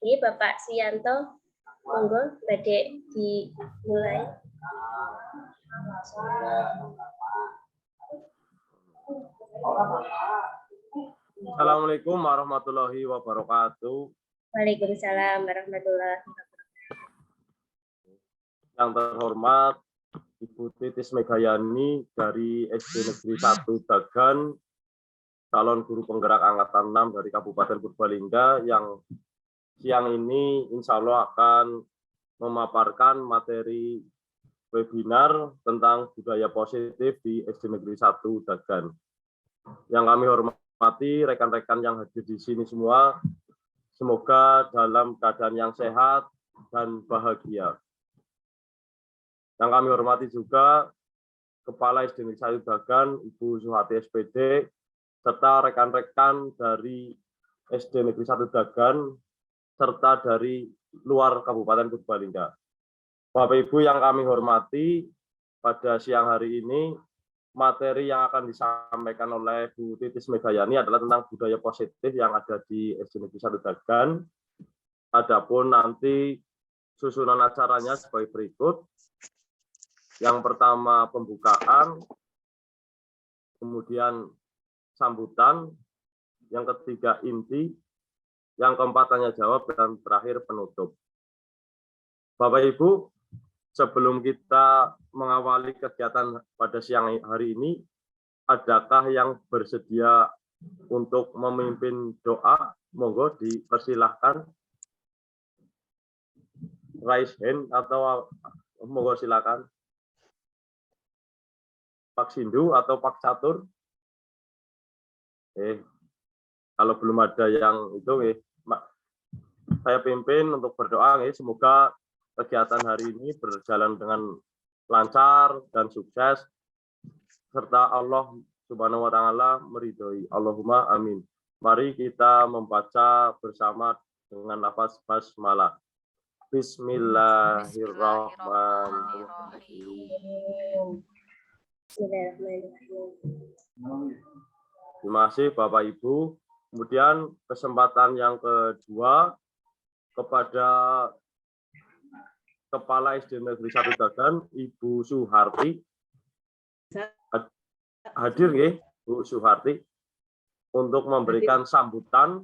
Ini Bapak Sianto, monggo badhe dimulai. Assalamualaikum warahmatullahi wabarakatuh. Waalaikumsalam warahmatullahi wabarakatuh. Yang terhormat Ibu Titis Megayani dari SD Negeri 1 Dagan, calon guru penggerak angkatan 6 dari Kabupaten Purbalingga, yang siang ini insya Allah akan memaparkan materi webinar tentang budaya positif di SD Negeri 1 Dagan. Yang kami hormati rekan-rekan yang hadir di sini semua, semoga dalam keadaan yang sehat dan bahagia. Yang kami hormati juga Kepala SD Negeri 1 Dagan, Ibu Suhati SPD, serta rekan-rekan dari SD Negeri 1 Dagan, serta dari luar Kabupaten Purbalingga. Bapak Ibu yang kami hormati, pada siang hari ini materi yang akan disampaikan oleh Bu Titis Megayani adalah tentang budaya positif yang ada di SD Negeri 1 Dagan. Adapun nanti susunan acaranya sebagai berikut. Yang pertama pembukaan, kemudian sambutan, yang ketiga inti, yang keempat tanya jawab, dan terakhir penutup. Bapak Ibu, sebelum kita mengawali kegiatan pada siang hari ini, adakah yang bersedia untuk memimpin doa? Monggo dipersilahkan. Raise hand atau monggo silakan. Pak Sindu atau Pak Catur? Kalau belum ada yang itu, saya pimpin untuk berdoa. Semoga kegiatan hari ini berjalan dengan lancar dan sukses, serta Allah Subhanahu wa Ta'ala meridhoi. Allahumma amin. Mari kita membaca bersama dengan lafaz basmalah. Bismillahirrahmanirrahim. Terima kasih Bapak Ibu. Kemudian kesempatan yang kedua kepada Kepala SD Negeri 1 Dagan, Ibu Suharti. Hadir nggih, Bu Suharti, untuk memberikan sambutan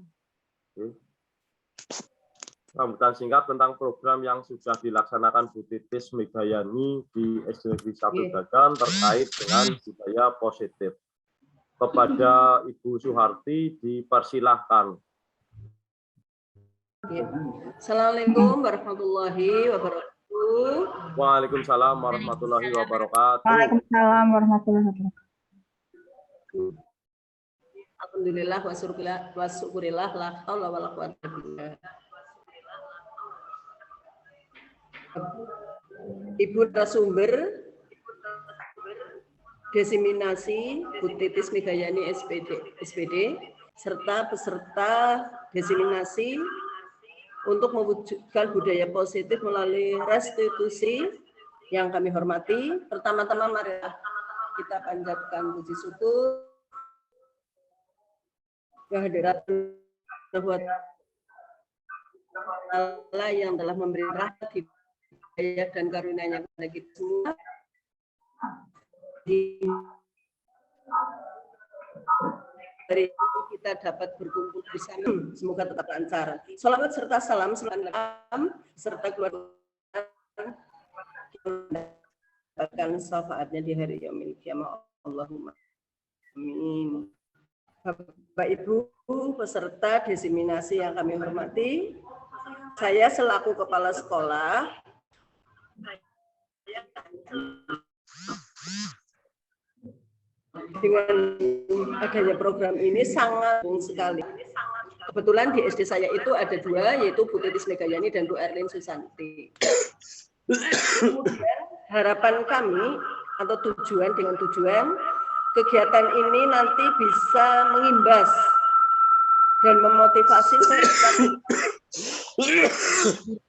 singkat tentang program yang sudah dilaksanakan Bu Titis Megayani di SD Negeri 1 Dagan terkait dengan budaya positif. Kepada Ibu Suharti dipersilahkan. Assalamualaikum warahmatullahi wabarakatuh. Waalaikumsalam warahmatullahi wabarakatuh. Waalaikumsalam warahmatullahi wabarakatuh. Alhamdulillah wa syukurillah la haula wala quwwata illa billah. Ibu narasumber desiminasi Bu Titis Megayani SPD serta peserta desiminasi untuk mewujudkan budaya positif melalui restitusi yang kami hormati. Pertama-tama marilah kita panjatkan puji syukur kehadirat Allah yang telah memberi rahmat, hidayah dan karunia-Nya kepada kita semua. Hari ini kita dapat berkumpul bersama, semoga tetap lancar. Salawat serta salam serta keluarga mendapatkan syafaatnya di hari yaumil qiyamah. Allahumma amin. Bapak Ibu peserta desiminasi yang kami hormati, saya selaku kepala sekolah dengan adanya program ini sangat sekali. Kebetulan di SD saya itu ada 2, yaitu Bu Titis Megayani dan Bu Erlin Susanti. Kemudian harapan kami atau tujuan kegiatan ini nanti bisa mengimbas dan memotivasi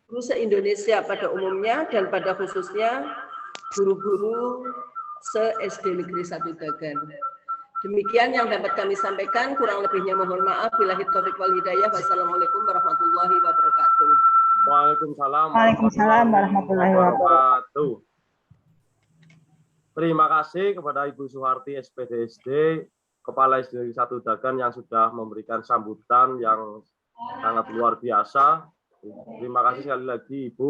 guru se-Indonesia pada umumnya dan pada khususnya guru-guru se-SD Negeri 1 Dagan. Demikian yang dapat kami sampaikan, kurang lebihnya mohon maaf. Billahi taufiq wal hidayah. Wassalamualaikum warahmatullahi wabarakatuh. Waalaikumsalam Waalaikumsalam warahmatullahi wabarakatuh. Terima kasih kepada Ibu Suharti SPDSD, Kepala SD Negeri 1 Dagan yang sudah memberikan sambutan yang sangat luar biasa. Terima kasih sekali lagi Ibu.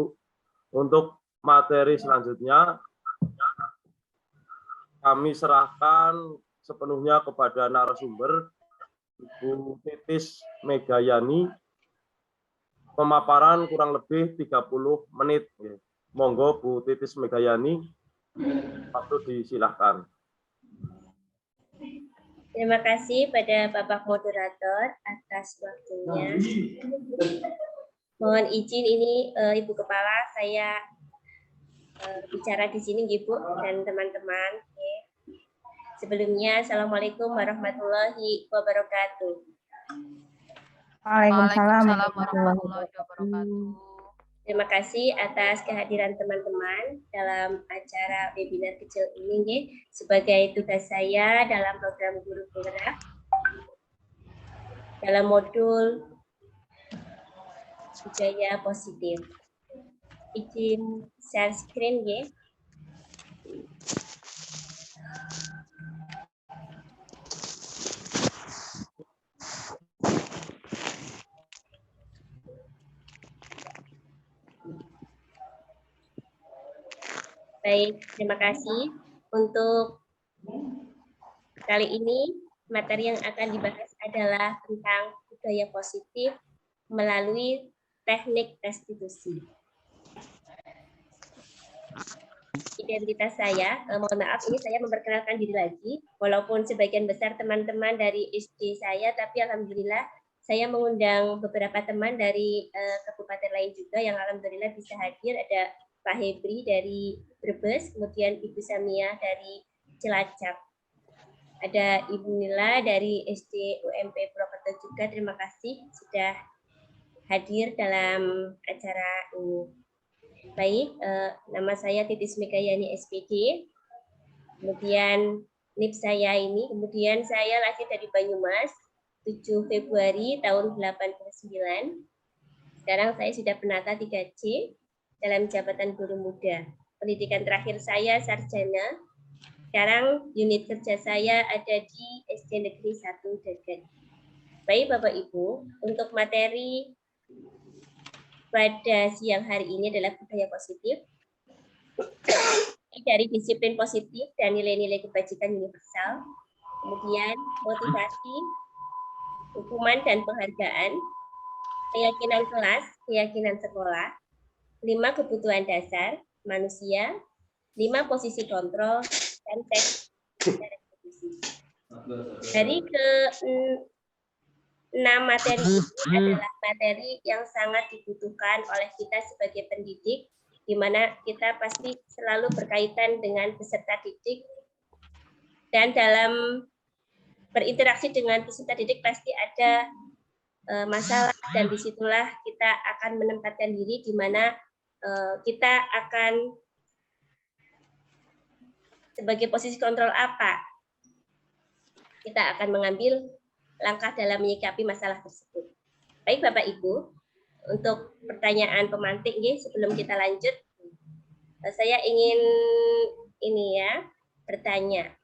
Untuk materi selanjutnya, kami serahkan sepenuhnya kepada narasumber Ibu Titis Megayani. Pemaparan kurang lebih 30 menit. Monggo Bu Titis Megayani, waktu disilahkan. Terima kasih pada Bapak Moderator atas waktunya. Mohon izin ini Ibu Kepala, saya bicara di sini Ibu dan teman-teman. Sebelumnya, Assalamualaikum warahmatullahi wabarakatuh. Waalaikumsalam warahmatullahi wabarakatuh. Terima kasih atas kehadiran teman-teman dalam acara webinar kecil ini sebagai tugas saya dalam program Guru Penggerak dalam modul budaya positif. Izin share screen ya. Baik, terima kasih. Untuk kali ini, materi yang akan dibahas adalah tentang budaya positif melalui teknik restitusi. Identitas saya, mohon maaf, ini saya memperkenalkan diri lagi, walaupun sebagian besar teman-teman dari SD saya, tapi alhamdulillah saya mengundang beberapa teman dari kabupaten lain juga yang alhamdulillah bisa hadir. Ada Pak Hebri dari Brebes, kemudian Ibu Samia dari Cilacap. Ada Ibu Nila dari SD UMP Purwokerto juga. Terima kasih sudah hadir dalam acara ini. Baik, nama saya Titis Megayani SPD. Kemudian NIP saya ini, kemudian saya lahir dari Banyumas, 7 Februari tahun 89. Sekarang saya sudah penata 3C dalam jabatan guru muda. Pendidikan terakhir saya sarjana. Sekarang unit kerja saya ada di SD Negeri 1 Dagan. Baik Bapak Ibu, untuk materi pada siang hari ini adalah budaya positif. Dari disiplin positif dan nilai-nilai kebajikan universal. Kemudian motivasi, hukuman dan penghargaan, keyakinan kelas, keyakinan sekolah, 5 kebutuhan dasar manusia, 5 posisi kontrol, dan tes restitusi. Dari ke-6 materi ini adalah materi yang sangat dibutuhkan oleh kita sebagai pendidik, di mana kita pasti selalu berkaitan dengan peserta didik, dan dalam berinteraksi dengan peserta didik pasti ada masalah, dan disitulah kita akan menempatkan diri di mana kita akan sebagai posisi kontrol apa, kita akan mengambil langkah dalam menyikapi masalah tersebut. Baik Bapak Ibu, untuk pertanyaan pemantik sebelum kita lanjut, saya ingin bertanya.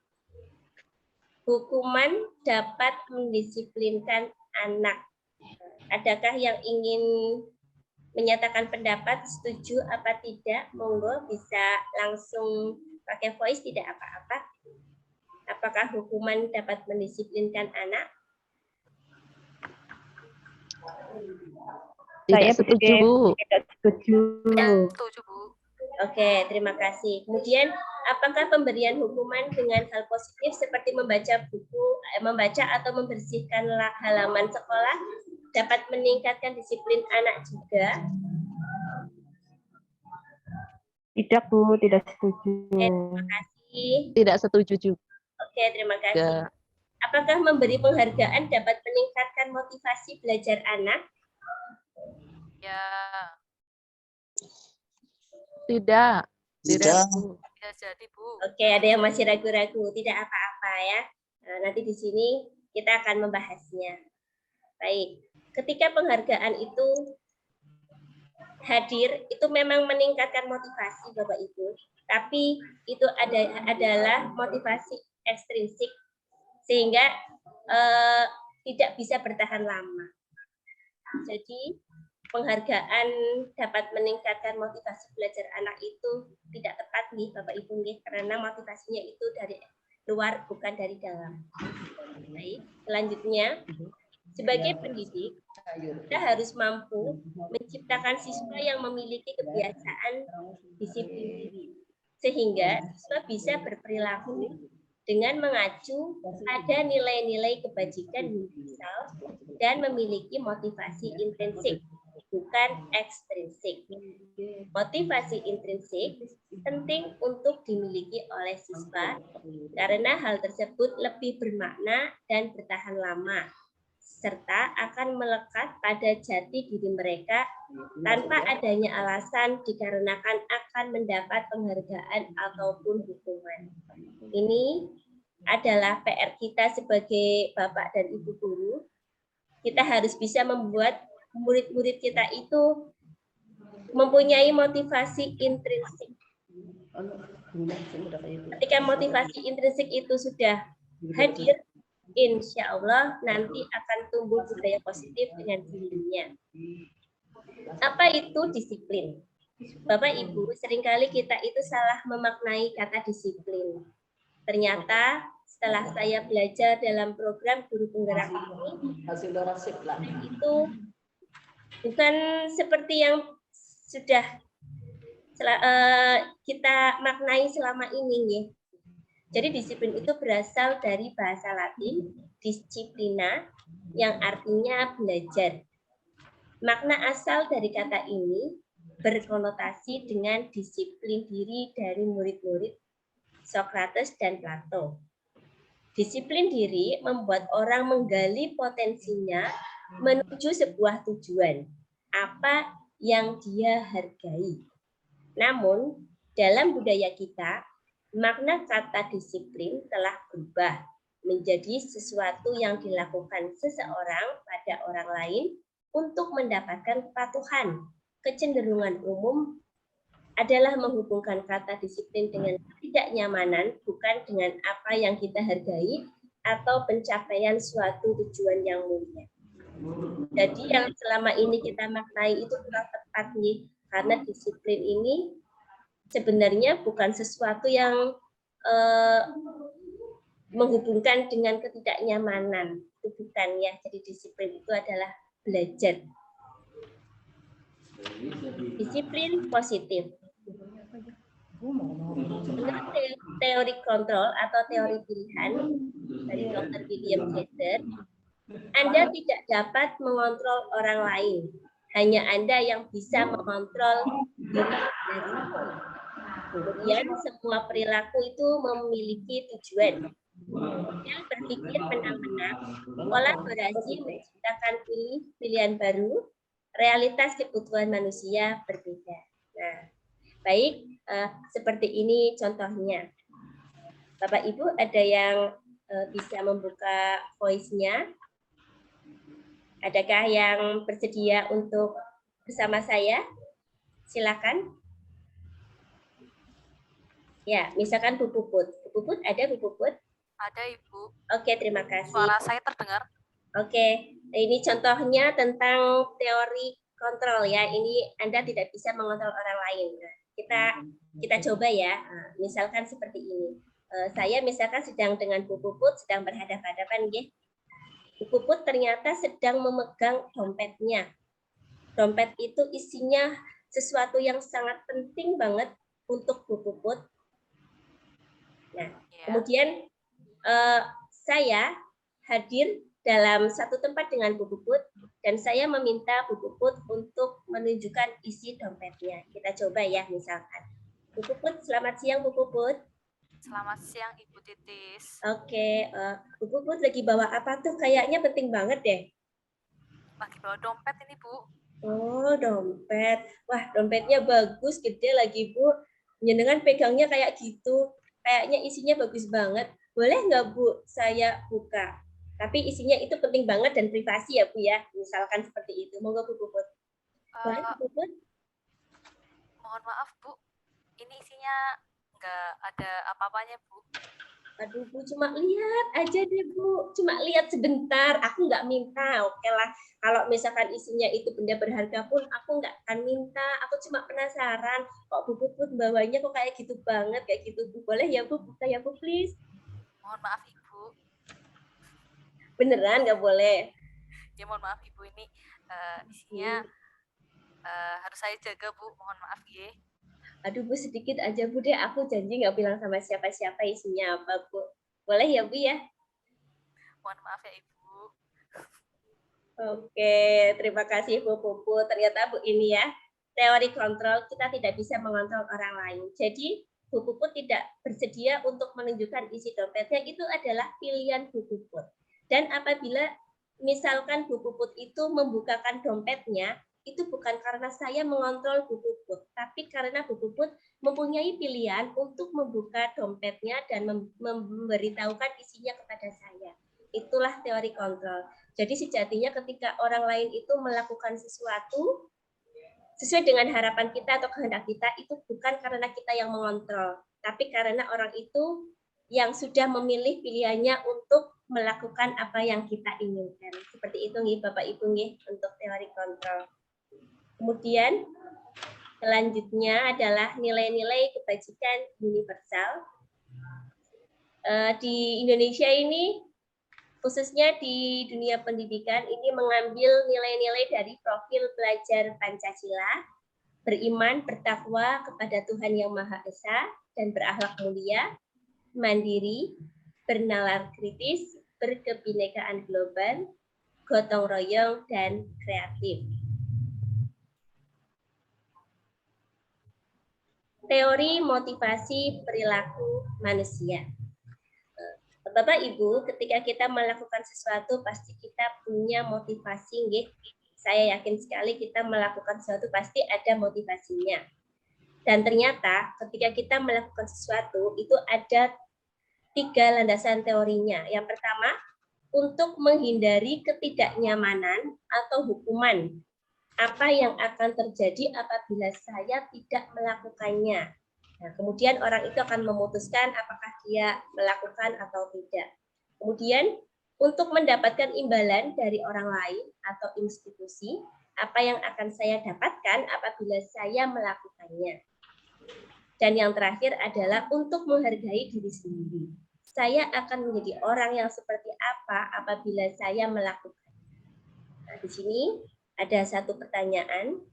Hukuman dapat mendisiplinkan anak. Adakah yang ingin menyatakan pendapat, setuju apa tidak? Monggo bisa langsung pakai voice, tidak apa-apa. Apakah hukuman dapat mendisiplinkan anak? Saya setuju, Bu. Tidak setuju. Setuju, Bu. Oke, terima kasih. Kemudian, apakah pemberian hukuman dengan hal positif seperti membaca buku, membaca atau membersihkan halaman sekolah dapat meningkatkan disiplin anak juga? Tidak, Bu, tidak setuju. Oke, terima kasih. Tidak setuju juga. Oke, terima kasih. Apakah memberi penghargaan dapat meningkatkan motivasi belajar anak? Ya, Tidak. Tidak. bisa jadi, Bu. Oke, ada yang masih ragu-ragu. Tidak apa-apa ya. Nah, nanti di sini kita akan membahasnya. Baik, ketika penghargaan itu hadir, itu memang meningkatkan motivasi Bapak Ibu. Tapi itu adalah motivasi ekstrinsik sehingga tidak bisa bertahan lama. Jadi penghargaan dapat meningkatkan motivasi belajar anak itu tidak tepat nih Bapak Ibu nih, karena motivasinya itu dari luar bukan dari dalam. Baik, selanjutnya sebagai pendidik kita harus mampu menciptakan siswa yang memiliki kebiasaan disiplin diri sehingga siswa bisa berperilaku dengan mengacu pada nilai-nilai kebajikan universal dan memiliki motivasi intrinsik, bukan ekstrinsik. Motivasi intrinsik penting untuk dimiliki oleh siswa karena hal tersebut lebih bermakna dan bertahan lama, serta akan melekat pada jati diri mereka tanpa adanya alasan dikarenakan akan mendapat penghargaan ataupun hukuman. Ini adalah PR kita sebagai Bapak dan Ibu guru. Kita harus bisa membuat murid-murid kita itu mempunyai motivasi intrinsik. Ketika motivasi intrinsik itu sudah hadir, insya Allah nanti akan tumbuh budaya positif dengan dirinya. Apa itu disiplin? Bapak Ibu, seringkali kita itu salah memaknai kata disiplin. Ternyata setelah saya belajar dalam program guru penggerak ini, itu bukan seperti yang sudah kita maknai selama ini. Ya. Jadi disiplin itu berasal dari bahasa Latin, disciplina, yang artinya belajar. Makna asal dari kata ini berkonotasi dengan disiplin diri dari murid-murid Socrates dan Plato. Disiplin diri membuat orang menggali potensinya menuju sebuah tujuan, apa yang dia hargai. Namun, dalam budaya kita, makna kata disiplin telah berubah menjadi sesuatu yang dilakukan seseorang pada orang lain untuk mendapatkan kepatuhan. Kecenderungan umum adalah menghubungkan kata disiplin dengan ketidaknyamanan, bukan dengan apa yang kita hargai atau pencapaian suatu tujuan yang mulia. Jadi yang selama ini kita maknai itu kurang tepat nih, karena disiplin ini sebenarnya bukan sesuatu yang menghubungkan dengan ketidaknyamanan. Itu bukan ya. Jadi disiplin itu adalah belajar. Disiplin positif. Menurut teori kontrol atau teori pilihan dari Dr. William James, Anda tidak dapat mengontrol orang lain. Hanya Anda yang bisa mengontrol diri sendiri. Kemudian semua perilaku itu memiliki tujuan. Yang berpikir menang-menang, kolaborasi menciptakan pilihan baru, realitas kebutuhan manusia berbeda. Nah, baik, seperti ini contohnya. Bapak Ibu ada yang bisa membuka voice-nya? Adakah yang bersedia untuk bersama saya? Silakan. Ya, misalkan Bu Puput. Bu Puput ada Bu Puput? Ada, Ibu. Oke, terima kasih. Suara saya terdengar? Oke, ini contohnya tentang teori kontrol ya. Ini Anda tidak bisa mengontrol orang lain. Nah, kita coba ya. Nah, misalkan seperti ini. Saya misalkan sedang dengan Bu Puput, sedang berhadapan-hadapan, ya. Bu Puput ternyata sedang memegang dompetnya. Dompet itu isinya sesuatu yang sangat penting banget untuk Bu Puput. Nah, Ya. kemudian saya hadir dalam satu tempat dengan Bu Puput dan saya meminta Bu Puput untuk menunjukkan isi dompetnya. Kita coba ya misalkan. Bu Puput, selamat siang Bu Puput. Selamat siang Ibu Titis. Oke, Bu Puput lagi bawa apa tuh? Kayaknya penting banget deh. Lagi bawa dompet ini Bu. Oh, dompet. Wah, dompetnya bagus, gede lagi Bu. Jenengan pegangnya kayak gitu. Kayaknya isinya bagus banget. Boleh nggak Bu saya buka? Tapi isinya itu penting banget dan privasi ya Bu ya. Misalkan seperti itu. Monggo Bu Puput. Boleh Bu Puput? Mohon maaf Bu, ini isinya nggak ada apa-apanya Bu. Aduh Bu, cuma lihat aja deh Bu. Cuma lihat sebentar. Aku nggak minta. Oke lah. Kalau misalkan isinya itu benda berharga pun aku nggak akan minta. Aku cuma penasaran. Kok Bu Puput bawanya kok kayak gitu banget. Kayak gitu Bu. Boleh ya Bu? Buka ya Bu please. Mohon maaf Ibu. Beneran nggak boleh? Ya mohon maaf Ibu, ini isinya harus saya jaga Bu. Mohon maaf ya. Aduh Bu, sedikit aja Bu deh. Aku janji nggak bilang sama siapa-siapa isinya apa Bu. Boleh ya Bu ya? Mohon maaf ya Ibu. Oke, terima kasih Bu Pupu. Ternyata Bu ini ya, teori kontrol kita tidak bisa mengontrol orang lain. Jadi Bu Puput tidak bersedia untuk menunjukkan isi dompetnya, itu adalah pilihan Bu Puput. Dan apabila misalkan Bu Puput itu membukakan dompetnya, itu bukan karena saya mengontrol Bu Puput, tapi karena Bu Puput mempunyai pilihan untuk membuka dompetnya dan memberitahukan isinya kepada saya. Itulah teori kontrol. Jadi sejatinya ketika orang lain itu melakukan sesuatu sesuai dengan harapan kita atau kehendak kita, itu bukan karena kita yang mengontrol, tapi karena orang itu yang sudah memilih pilihannya untuk melakukan apa yang kita inginkan. Seperti itu nih Bapak Ibu nih untuk teori kontrol. Kemudian selanjutnya adalah nilai-nilai kebajikan universal. Di Indonesia ini khususnya di dunia pendidikan ini mengambil nilai-nilai dari profil pelajar Pancasila, beriman, bertakwa kepada Tuhan Yang Maha Esa, dan berakhlak mulia, mandiri, bernalar kritis, berkebinekaan global, gotong royong, dan kreatif. Teori motivasi perilaku manusia. Bapak Ibu, ketika kita melakukan sesuatu pasti kita punya motivasi, nggih. Saya yakin sekali kita melakukan sesuatu pasti ada motivasinya. Dan ternyata ketika kita melakukan sesuatu itu ada 3 landasan teorinya. Yang pertama, untuk menghindari ketidaknyamanan atau hukuman. Apa yang akan terjadi apabila saya tidak melakukannya? Nah, kemudian orang itu akan memutuskan apakah dia melakukan atau tidak. Kemudian untuk mendapatkan imbalan dari orang lain atau institusi, apa yang akan saya dapatkan apabila saya melakukannya. Dan yang terakhir adalah untuk menghargai diri sendiri. Saya akan menjadi orang yang seperti apa apabila saya melakukan. Nah, di sini ada satu pertanyaan.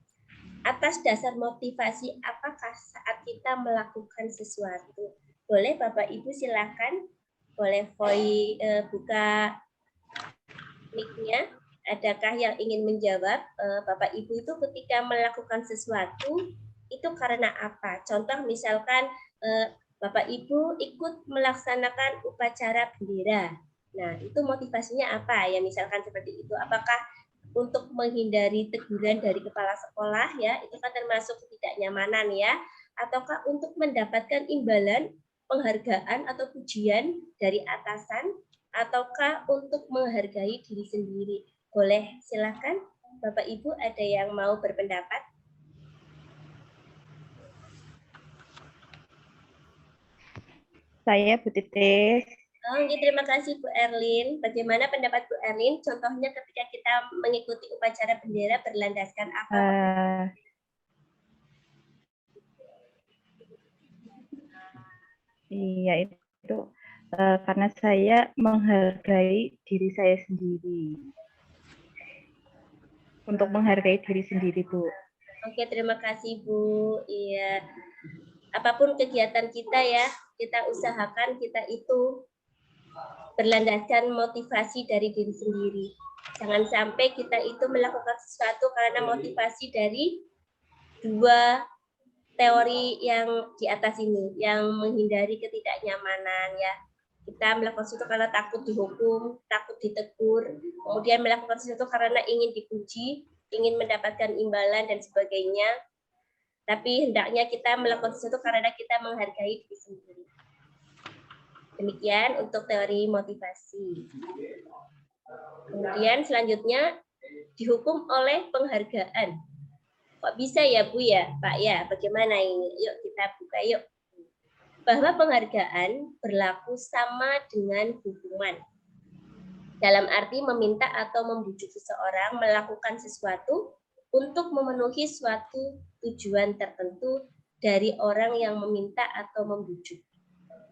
Atas dasar motivasi apakah saat kita melakukan sesuatu? Boleh Bapak Ibu silakan, boleh buka mic-nya. Adakah yang ingin menjawab? Bapak Ibu itu ketika melakukan sesuatu itu karena apa? Contoh misalkan Bapak Ibu ikut melaksanakan upacara bendera. Nah, itu motivasinya apa? Ya misalkan seperti itu. Apakah untuk menghindari teguran dari kepala sekolah ya, itu kan termasuk ketidaknyamanan ya, ataukah untuk mendapatkan imbalan, penghargaan atau pujian dari atasan, ataukah untuk menghargai diri sendiri? Boleh silakan Bapak Ibu ada yang mau berpendapat? Saya Bu Titis. Oke, terima kasih Bu Erlin. Bagaimana pendapat Bu Erlin? Contohnya ketika kita mengikuti upacara bendera berlandaskan apa? Iya itu karena saya menghargai diri saya sendiri. Untuk menghargai diri sendiri, Bu. Oke, terima kasih Bu. Iya. apapun kegiatan kita ya, kita usahakan kita itu berlandaskan motivasi dari diri sendiri. Jangan sampai kita itu melakukan sesuatu karena motivasi dari dua teori yang di atas ini, yang menghindari ketidaknyamanan ya. Kita melakukan sesuatu karena takut dihukum, takut ditegur, kemudian melakukan sesuatu karena ingin dipuji, ingin mendapatkan imbalan dan sebagainya. Tapi hendaknya kita melakukan sesuatu karena kita menghargai diri sendiri. Demikian untuk teori motivasi. Kemudian selanjutnya dihukum oleh penghargaan. Kok bisa ya Bu ya, Pak ya? Bagaimana ini? Yuk kita buka yuk. Bahwa penghargaan berlaku sama dengan hukuman. Dalam arti meminta atau membujuk seseorang melakukan sesuatu untuk memenuhi suatu tujuan tertentu dari orang yang meminta atau membujuk.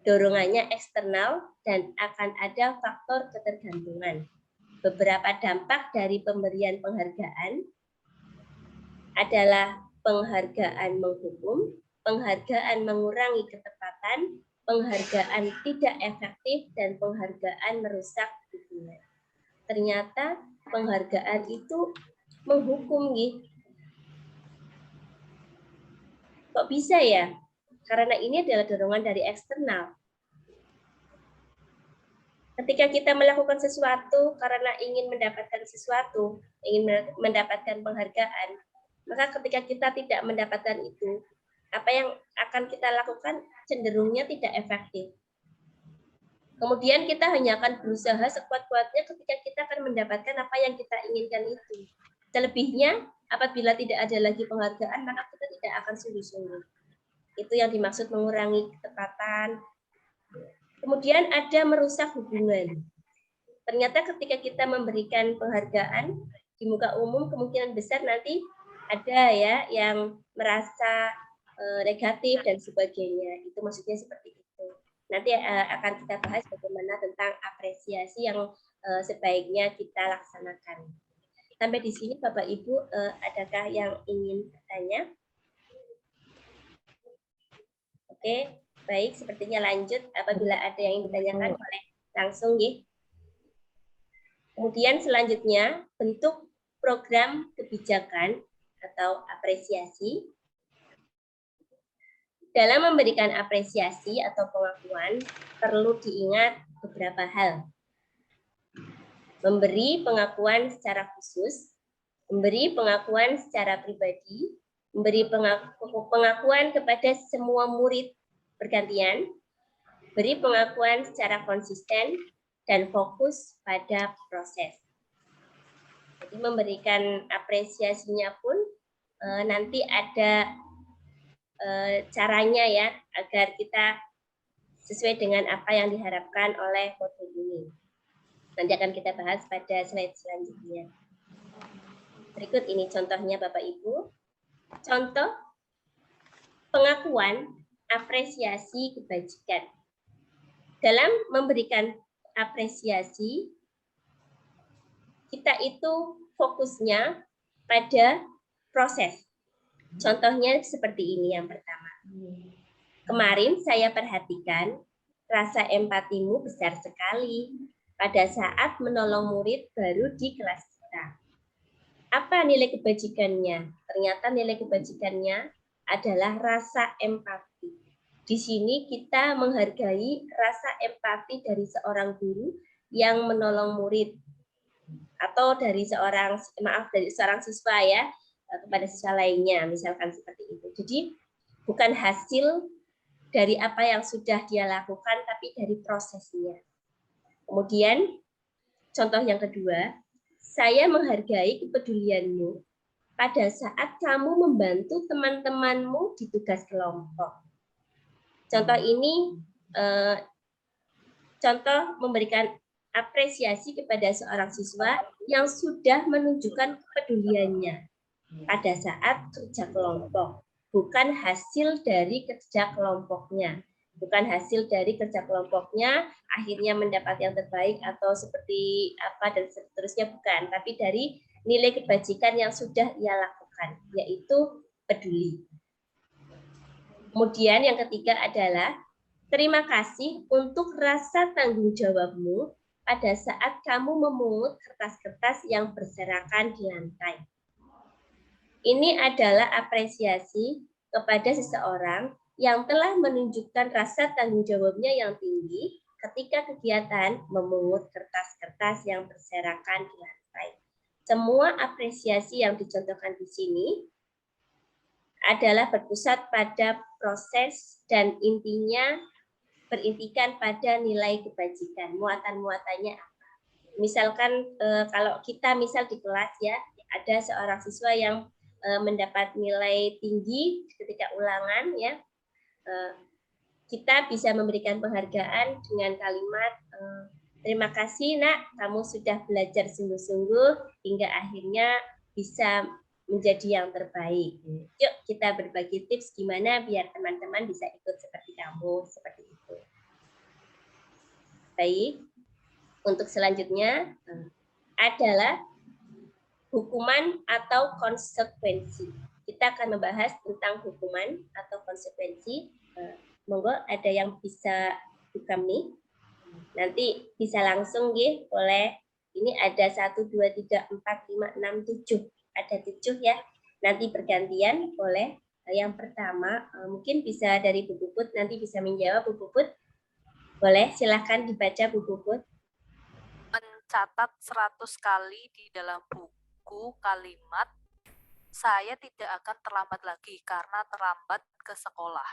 Dorongannya eksternal dan akan ada faktor ketergantungan. Beberapa dampak dari pemberian penghargaan adalah penghargaan menghukum, penghargaan mengurangi ketepatan, penghargaan tidak efektif, dan penghargaan merusak hubungan. Ternyata penghargaan itu menghukum, gitu. Kok bisa ya? Karena ini adalah dorongan dari eksternal. Ketika kita melakukan sesuatu karena ingin mendapatkan sesuatu, ingin mendapatkan penghargaan, maka ketika kita tidak mendapatkan itu, apa yang akan kita lakukan cenderungnya tidak efektif. Kemudian kita hanya akan berusaha sekuat-kuatnya ketika kita akan mendapatkan apa yang kita inginkan itu. Selebihnya, apabila tidak ada lagi penghargaan, maka kita tidak akan sungguh-sungguh. Itu yang dimaksud mengurangi ketepatan. Kemudian ada merusak hubungan. Ternyata ketika kita memberikan penghargaan di muka umum, kemungkinan besar nanti ada ya yang merasa negatif dan sebagainya. Itu maksudnya seperti itu. Nanti akan kita bahas bagaimana tentang apresiasi yang sebaiknya kita laksanakan. Sampai di sini Bapak Ibu, adakah yang ingin bertanya? Oke, baik. Sepertinya lanjut. Apabila ada yang ingin ditanyakan, boleh langsung ya. Kemudian selanjutnya bentuk program kebijakan atau apresiasi. Dalam memberikan apresiasi atau pengakuan, perlu diingat beberapa hal. Memberi pengakuan secara khusus, memberi pengakuan secara pribadi, memberi pengakuan kepada semua murid bergantian, beri pengakuan secara konsisten, dan fokus pada proses. Jadi memberikan apresiasinya pun nanti ada caranya ya, agar kita sesuai dengan apa yang diharapkan oleh modul ini. Nanti akan kita bahas pada slide selanjutnya. Berikut ini contohnya Bapak Ibu. Contoh pengakuan apresiasi kebajikan. Dalam memberikan apresiasi, kita itu fokusnya pada proses. Contohnya seperti ini yang pertama. Kemarin saya perhatikan rasa empatimu besar sekali pada saat menolong murid baru di kelas kita. Apa nilai kebajikannya? Ternyata nilai kebajikannya adalah rasa empati. Di sini kita menghargai rasa empati dari seorang guru yang menolong murid atau dari seorang siswa ya kepada siswa lainnya, misalkan seperti itu. Jadi bukan hasil dari apa yang sudah dia lakukan, tapi dari prosesnya. Kemudian contoh yang kedua, saya menghargai kepedulianmu pada saat kamu membantu teman-temanmu di tugas kelompok. Contoh ini contoh memberikan apresiasi kepada seorang siswa yang sudah menunjukkan kepeduliannya pada saat kerja kelompok, bukan hasil dari kerja kelompoknya. Bukan hasil dari kerja kelompoknya akhirnya mendapat yang terbaik atau seperti apa dan seterusnya, bukan, tapi dari nilai kebajikan yang sudah ia lakukan, yaitu peduli. Kemudian yang ketiga adalah terima kasih untuk rasa tanggung jawabmu pada saat kamu memungut kertas-kertas yang berserakan di lantai. Ini adalah apresiasi kepada seseorang yang telah menunjukkan rasa tanggung jawabnya yang tinggi ketika kegiatan memungut kertas-kertas yang berserakan di lantai. Semua apresiasi yang dicontohkan di sini adalah berpusat pada proses dan intinya berintikan pada nilai kebajikan. Muatan-muatannya apa? Misalkan kalau kita misal di kelas ya, ada seorang siswa yang mendapat nilai tinggi ketika ulangan ya, kita bisa memberikan penghargaan dengan kalimat terima kasih nak, kamu sudah belajar sungguh-sungguh hingga akhirnya bisa menjadi yang terbaik. Yuk kita berbagi tips gimana biar teman-teman bisa ikut seperti kamu, seperti itu. Baik, untuk selanjutnya adalah hukuman atau konsekuensi. Kita akan membahas tentang hukuman atau konsekuensi. Monggo ada yang bisa buka mic. Nanti bisa langsung ya, boleh. Ini ada 1, 2, 3, 4, 5, 6, 7. Ada 7 ya. Nanti bergantian boleh. Yang pertama mungkin bisa dari Bu Puput, nanti bisa menjawab Bu Puput. Boleh, silahkan dibaca Bu Puput. Mencatat 100 kali di dalam buku kalimat saya tidak akan terlambat lagi karena terlambat ke sekolah.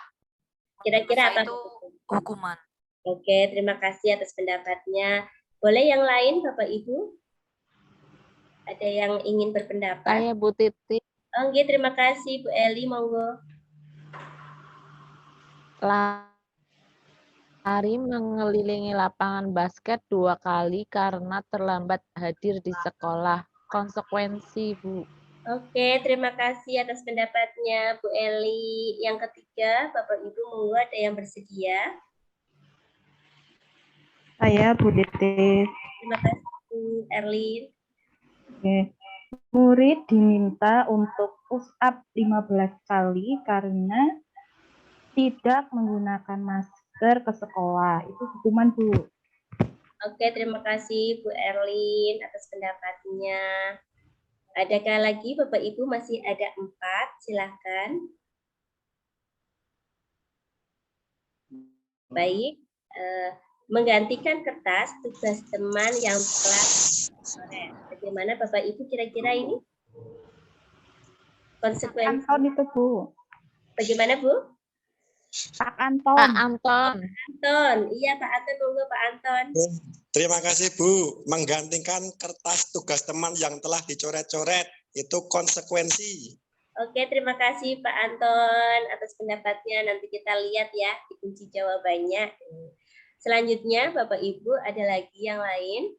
Kira-kira apa itu hukuman. Oke, terima kasih atas pendapatnya. Boleh yang lain Bapak Ibu? Ada yang ingin berpendapat? Saya Bu Titi. Oke, terima kasih Bu Eli, monggo. Lari mengelilingi lapangan basket 2 kali karena terlambat hadir di sekolah. Konsekuensi, Bu. Oke, terima kasih atas pendapatnya Bu Eli. Yang ketiga, Bapak Ibu monggo ada yang bersedia? Saya Bu Titis. Terima kasih Bu Erlin. Oke. Murid diminta untuk push up 15 kali karena tidak menggunakan masker ke sekolah. Itu hukuman, Bu. Oke, terima kasih Bu Erlin atas pendapatnya. Adakah lagi Bapak Ibu? Masih ada 4, silahkan. Baik, menggantikan kertas tugas teman yang telah dicoret. Bagaimana Bapak Ibu kira-kira ini? Konsekuensi. Anton itu, Bu. Bagaimana Bu? Pak Anton. Pak Anton. Anton, iya Pak Anton, monggo Pak Anton. Terima kasih Bu. Menggantikan kertas tugas teman yang telah dicoret-coret itu konsekuensi. Oke, terima kasih Pak Anton atas pendapatnya. Nanti kita lihat ya di kunci jawabannya. Selanjutnya Bapak Ibu ada lagi yang lain?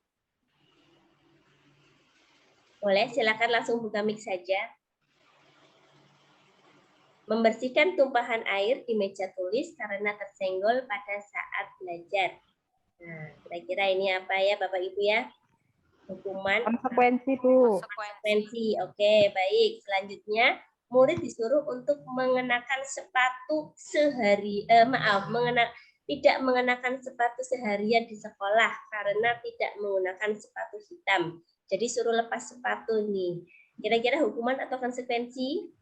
Boleh, silakan langsung buka mic saja. Membersihkan tumpahan air di meja tulis karena tersenggol pada saat belajar. Nah, kira-kira ini apa ya Bapak Ibu ya? Hukuman. Konsekuensi, Bu. Konsekuensi. Oke, baik. Selanjutnya, murid disuruh untuk mengenakan sepatu tidak mengenakan sepatu seharian di sekolah karena tidak menggunakan sepatu hitam. Jadi suruh lepas sepatu nih. Kira-kira hukuman atau konsekuensi?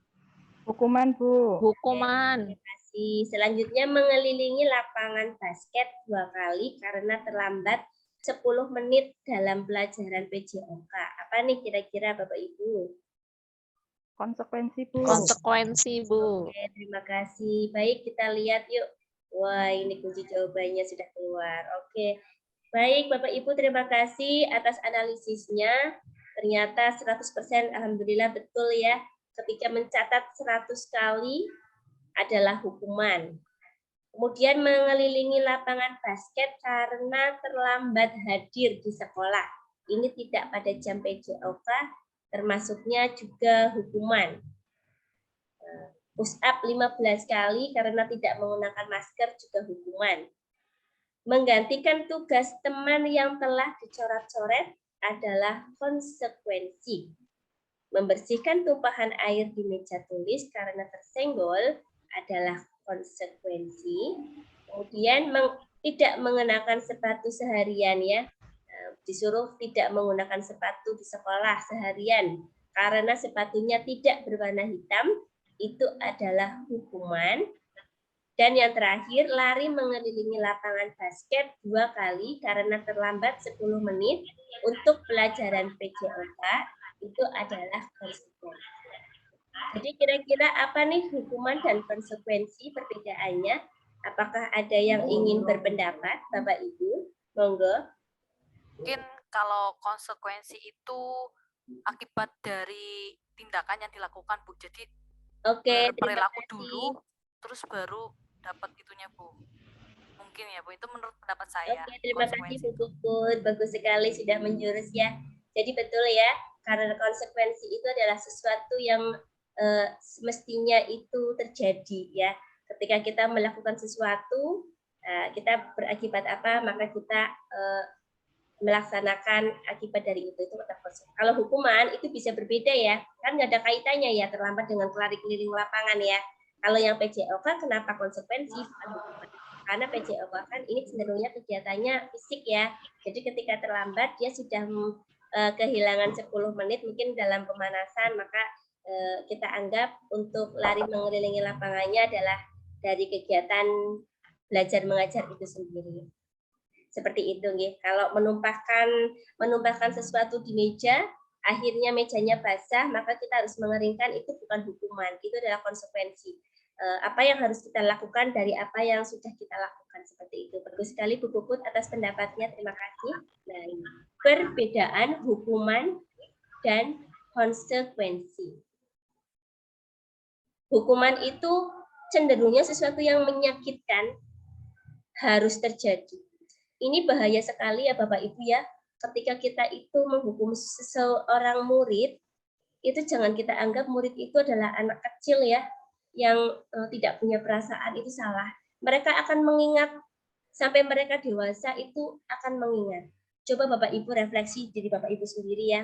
Hukuman, Bu. Hukuman. Terima kasih. Selanjutnya mengelilingi lapangan basket 2 kali karena terlambat 10 menit dalam pelajaran PJOK. Apa nih kira-kira Bapak Ibu? Konsekuensi, Bu. Konsekuensi, Bu. Oke, terima kasih. Baik, kita lihat yuk. Wah, ini kunci jawabannya sudah keluar. Oke. Baik, Bapak Ibu, terima kasih atas analisisnya. Ternyata 100% alhamdulillah betul ya. Ketika mencatat 100 kali adalah hukuman. Kemudian mengelilingi lapangan basket karena terlambat hadir di sekolah. Ini tidak pada jam PJOK, termasuknya juga hukuman. Push up 15 kali karena tidak menggunakan masker juga hukuman. Menggantikan tugas teman yang telah dicoret-coret adalah konsekuensi. Membersihkan tumpahan air di meja tulis karena tersenggol adalah konsekuensi. Kemudian tidak mengenakan sepatu seharian ya. Disuruh tidak menggunakan sepatu di sekolah seharian karena sepatunya tidak berwarna hitam, itu adalah hukuman. Dan yang terakhir, lari mengelilingi lapangan basket 2 kali karena terlambat 10 menit untuk pelajaran PJOK, itu adalah konsekuensi. Jadi kira-kira apa nih hukuman dan konsekuensi perbedaannya? Apakah ada yang ingin berpendapat, Bapak Ibu? Monggo. Mungkin kalau konsekuensi itu akibat dari tindakan yang dilakukan, Bu. Jadi Oke, terima berperilaku kasih. dulu, terus baru dapat itunya, Bu. Mungkin ya, Bu. Itu menurut pendapat saya. Oke, terima kasih konsekuensi Bu itu. Puput. Bagus sekali sudah menjurus ya. Jadi betul ya, karena konsekuensi itu adalah sesuatu yang semestinya itu terjadi ya. Ketika kita melakukan sesuatu, kita berakibat apa, maka kita melaksanakan akibat dari itu konsekuensi. Kalau hukuman itu bisa berbeda ya, kan nggak ada kaitannya ya terlambat dengan lari keliling lapangan ya. Kalau yang PJOK kenapa konsekuensi bukan hukuman? Karena PJOK kan ini cenderungnya kegiatannya fisik ya. Jadi ketika terlambat dia sudah kehilangan 10 menit mungkin dalam pemanasan, maka kita anggap untuk lari mengelilingi lapangannya adalah dari kegiatan belajar mengajar itu sendiri. Seperti itu nggih. Kalau menumpahkan sesuatu di meja, akhirnya mejanya basah, maka kita harus mengeringkan, itu bukan hukuman, itu adalah konsekuensi. Apa yang harus kita lakukan dari apa yang sudah kita lakukan, seperti itu. Bagus sekali Bu Puput atas pendapatnya, terima kasih. Nah, perbedaan hukuman dan konsekuensi. Hukuman itu cenderungnya sesuatu yang menyakitkan harus terjadi. Ini bahaya sekali ya Bapak Ibu ya, ketika kita itu menghukum seseorang murid, itu jangan kita anggap murid itu adalah anak kecil ya, yang tidak punya perasaan, itu salah. Mereka akan mengingat, sampai mereka dewasa itu akan mengingat. Coba Bapak Ibu refleksi diri Bapak Ibu sendiri ya.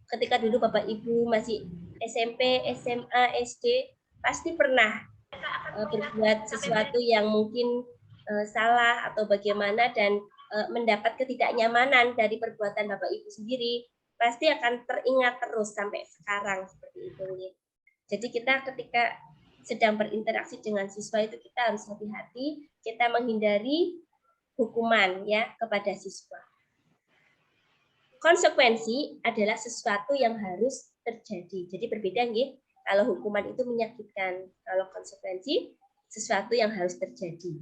Ketika dulu Bapak Ibu masih SMP, SMA, SD, pasti pernah berbuat sesuatu yang mungkin salah atau bagaimana dan mendapat ketidaknyamanan dari perbuatan Bapak Ibu sendiri, pasti akan teringat terus sampai sekarang seperti itu. Jadi kita ketika sedang berinteraksi dengan siswa itu kita harus hati-hati, kita menghindari hukuman ya kepada siswa. Konsekuensi adalah sesuatu yang harus terjadi. Jadi berbeda nggih. Kalau hukuman itu menyakitkan, kalau konsekuensi sesuatu yang harus terjadi.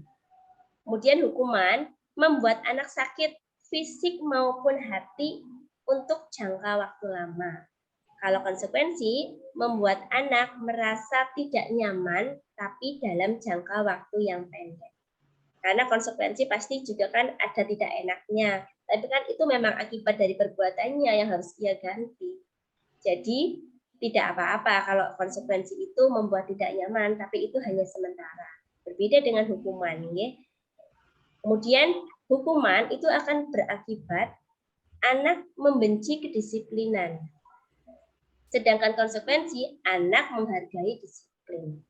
Kemudian hukuman membuat anak sakit fisik maupun hati untuk jangka waktu lama. Kalau konsekuensi membuat anak merasa tidak nyaman tapi dalam jangka waktu yang pendek. Karena konsekuensi pasti juga kan ada tidak enaknya. Tapi kan itu memang akibat dari perbuatannya yang harus ia ganti. Jadi tidak apa-apa kalau konsekuensi itu membuat tidak nyaman, tapi itu hanya sementara. Berbeda dengan hukuman. Ya. Kemudian hukuman itu akan berakibat anak membenci kedisiplinan. Sedangkan konsekuensi anak menghargai disiplin.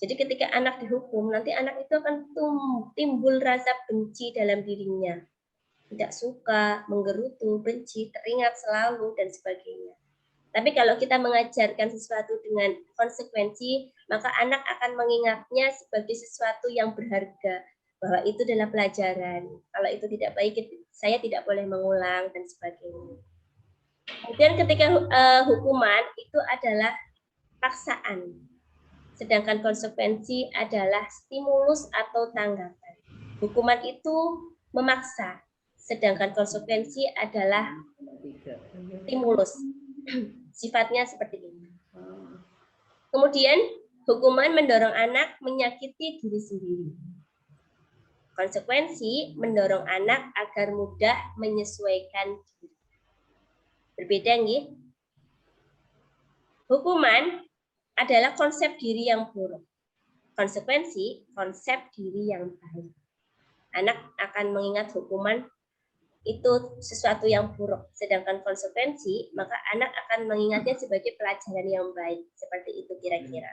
Jadi ketika anak dihukum, nanti anak itu akan timbul rasa benci dalam dirinya. Tidak suka, menggerutu, benci, teringat selalu, dan sebagainya. Tapi kalau kita mengajarkan sesuatu dengan konsekuensi, maka anak akan mengingatnya sebagai sesuatu yang berharga, bahwa itu adalah pelajaran. Kalau itu tidak baik, saya tidak boleh mengulang, dan sebagainya. Kemudian ketika hukuman itu adalah paksaan, sedangkan konsekuensi adalah stimulus atau tanggapan. Hukuman itu memaksa, sedangkan konsekuensi adalah stimulus. Sifatnya seperti ini. Kemudian hukuman mendorong anak menyakiti diri sendiri. Konsekuensi mendorong anak agar mudah menyesuaikan diri. Berbeda nggih? Hukuman adalah konsep diri yang buruk. Konsekuensi konsep diri yang baik. Anak akan mengingat hukuman itu sesuatu yang buruk. Sedangkan konsekuensi, maka anak akan mengingatnya sebagai pelajaran yang baik. Seperti itu kira-kira.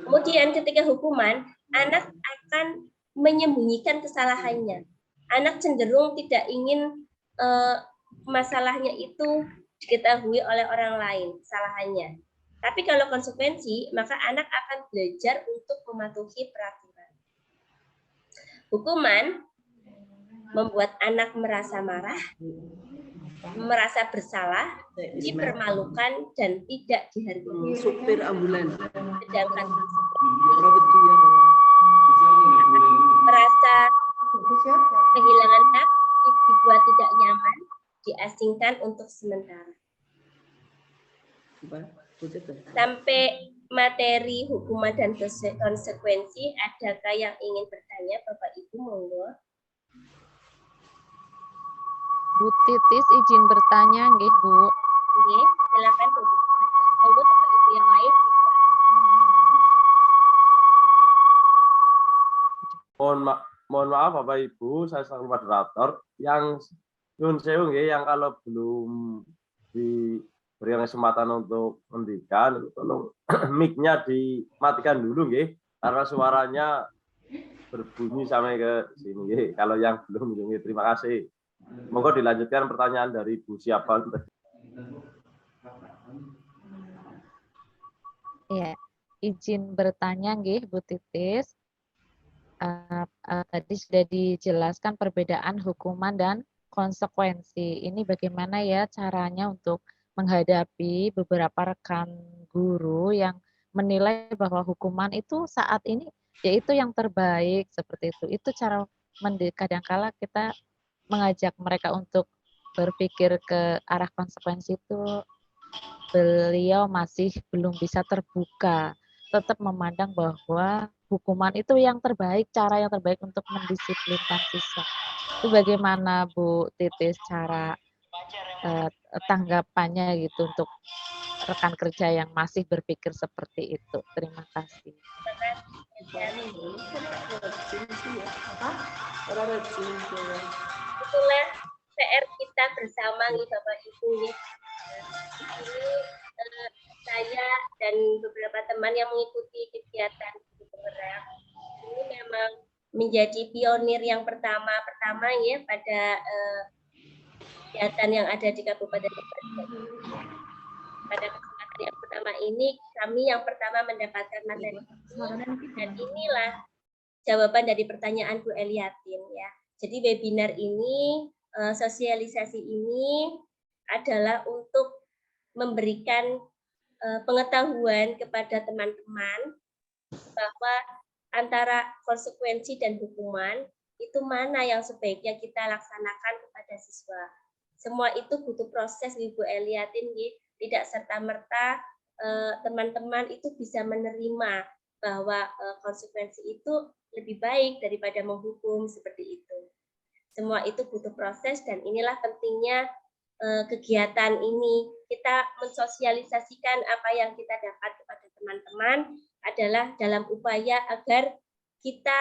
Kemudian ketika hukuman, anak akan menyembunyikan kesalahannya. Anak cenderung tidak ingin masalahnya itu diketahui oleh orang lain, kesalahannya. Tapi kalau konsekuensi, maka anak akan belajar untuk mematuhi peraturan. Hukuman membuat anak merasa marah, merasa bersalah, dipermalukan, dan tidak dihargai. Supir ambulan. Sedangkan merasa kehilangan hak, dibuat tidak nyaman, diasingkan untuk sementara. Sampai materi hukuman dan konsekuensi, adakah yang ingin bertanya, Bapak Ibu? Monggo. Bu Titis izin bertanya, nggih Bu. Oke, silakan Bu. Monggo Bapak Ibu yang lain. Mohon maaf Bapak Ibu, saya selaku moderator yang nyun sewu nggih, yang kalau belum diberikan kesempatan untuk menghentikan, tolong mic-nya dimatikan dulu nggih, karena suaranya berbunyi sampai ke sini nggih. Kalau yang belum nggih, terima kasih. Monggo dilanjutkan pertanyaan dari Bu siapa? Ya, izin bertanya nggih Bu Titis. Tadi sudah dijelaskan perbedaan hukuman dan konsekuensi. Ini bagaimana ya caranya untuk menghadapi beberapa rekan guru yang menilai bahwa hukuman itu saat ini yaitu yang terbaik seperti itu. Itu cara kadang-kala kita mengajak mereka untuk berpikir ke arah konsekuensi itu, beliau masih belum bisa terbuka, tetap memandang bahwa hukuman itu yang terbaik, cara yang terbaik untuk mendisiplinkan siswa. Itu bagaimana Bu Titis cara tanggapannya gitu untuk rekan kerja yang masih berpikir seperti itu? Terima kasih. Itulah PR kita bersama nih Bapak Ibu nih. Ini saya dan beberapa teman yang mengikuti kegiatan bergerak ini memang menjadi pionir yang pertama ya pada kegiatan yang ada di Kabupaten Bekasi. Pada kesempatan yang pertama ini kami yang pertama mendapatkan materi dan inilah jawaban dari pertanyaan Bu Eliatin ya. Jadi webinar ini, sosialisasi ini adalah untuk memberikan pengetahuan kepada teman-teman bahwa antara konsekuensi dan hukuman itu mana yang sebaiknya kita laksanakan kepada siswa. Semua itu butuh proses Ibu Eliatin, tidak serta-merta teman-teman itu bisa menerima bahwa konsekuensi itu lebih baik daripada menghukum seperti itu. Semua itu butuh proses dan inilah pentingnya kegiatan ini. Kita mensosialisasikan apa yang kita dapat kepada teman-teman adalah dalam upaya agar kita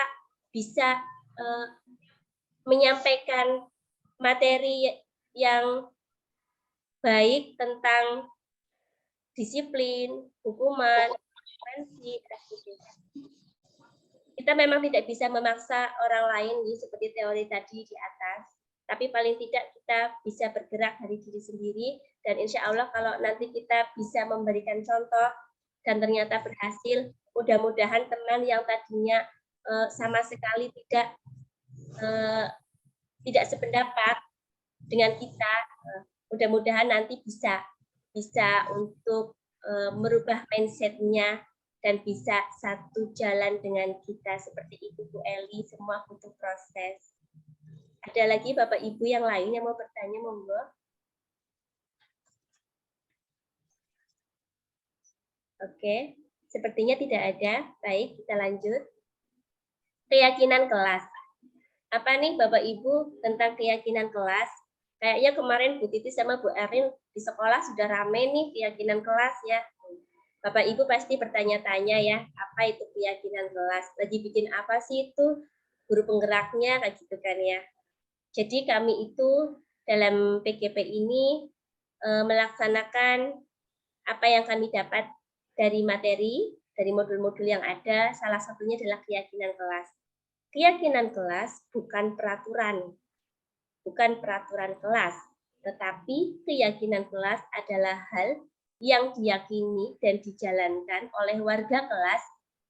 bisa menyampaikan materi yang baik tentang disiplin, hukuman, konsekuensi, kita memang tidak bisa memaksa orang lain seperti teori tadi di atas, tapi paling tidak kita bisa bergerak dari diri sendiri dan insya Allah kalau nanti kita bisa memberikan contoh dan ternyata berhasil, mudah-mudahan teman yang tadinya sama sekali tidak sependapat dengan kita, mudah-mudahan nanti bisa untuk merubah mindset-nya dan bisa satu jalan dengan kita seperti itu Bu Eli. Semua butuh proses. Ada lagi Bapak Ibu yang lain yang mau bertanya, monggo. Oke, sepertinya tidak ada. Baik, kita lanjut. Keyakinan kelas. Apa nih Bapak Ibu tentang keyakinan kelas? Kayaknya kemarin Bu Titi sama Bu Erin di sekolah sudah ramai nih keyakinan kelas ya. Bapak Ibu pasti bertanya-tanya ya, apa itu keyakinan kelas? Lagi bikin apa sih itu? Guru penggeraknya kayak gitu kan ya. Jadi kami itu dalam PGP ini melaksanakan apa yang kami dapat dari materi, dari modul-modul yang ada, salah satunya adalah keyakinan kelas. Keyakinan kelas bukan peraturan kelas, tetapi keyakinan kelas adalah hal yang diyakini dan dijalankan oleh warga kelas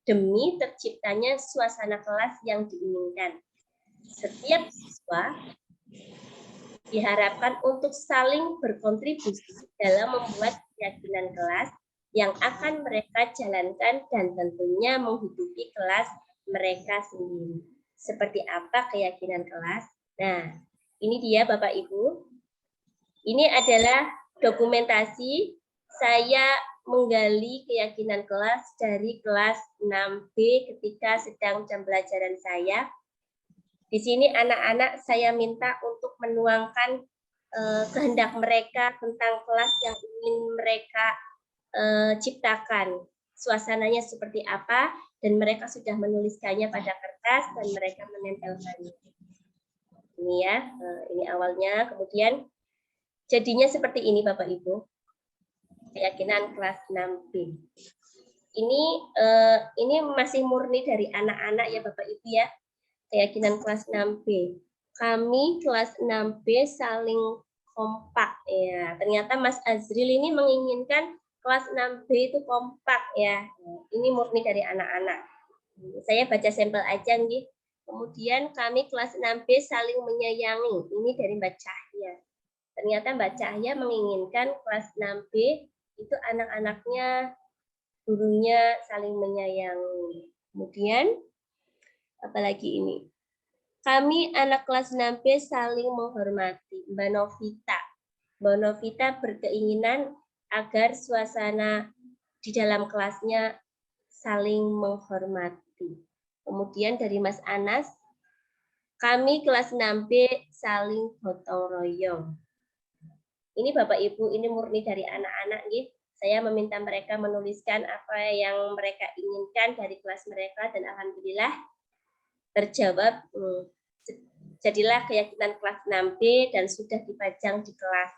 demi terciptanya suasana kelas yang diinginkan. Setiap siswa diharapkan untuk saling berkontribusi dalam membuat keyakinan kelas yang akan mereka jalankan dan tentunya menghidupi kelas mereka sendiri. Seperti apa keyakinan kelas? Nah, ini dia Bapak Ibu. Ini adalah dokumentasi saya menggali keyakinan kelas dari kelas 6B ketika sedang jam pelajaran saya. Di sini anak-anak saya minta untuk menuangkan kehendak mereka tentang kelas yang ingin mereka ciptakan. Suasananya seperti apa, dan mereka sudah menuliskannya pada kertas dan mereka menempelkannya. Ini ya, ini awalnya, kemudian jadinya seperti ini Bapak Ibu. Keyakinan kelas 6B. Ini masih murni dari anak-anak ya Bapak Ibu ya. Keyakinan kelas 6B. Kami kelas 6B saling kompak ya. Ternyata Mas Azril ini menginginkan kelas 6B itu kompak ya. Ini murni dari anak-anak. Saya baca sampel aja nih. Kemudian kami kelas 6B saling menyayangi. Ini dari Mbak Cahya. Ternyata Mbak Cahya menginginkan kelas 6B itu anak-anaknya, gurunya saling menyayangi. Kemudian apalagi ini? Kami anak kelas 6B saling menghormati. Mbak Novita. Mbak Novita berkeinginan agar suasana di dalam kelasnya saling menghormati. Kemudian dari Mas Anas, kami kelas 6B saling gotong royong. Ini Bapak Ibu, ini murni dari anak-anak nih. Saya meminta mereka menuliskan apa yang mereka inginkan dari kelas mereka dan alhamdulillah terjawab. Jadilah keyakinan kelas 6B dan sudah dipajang di kelas.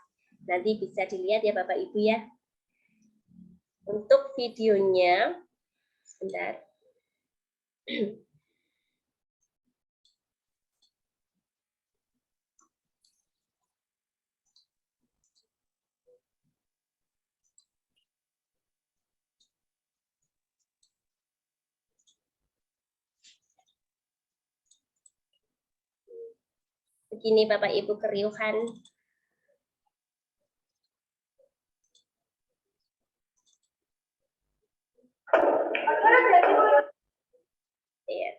Nanti bisa dilihat ya Bapak Ibu ya. Untuk videonya, sebentar. Begini Bapak Ibu keriuhan. Iya.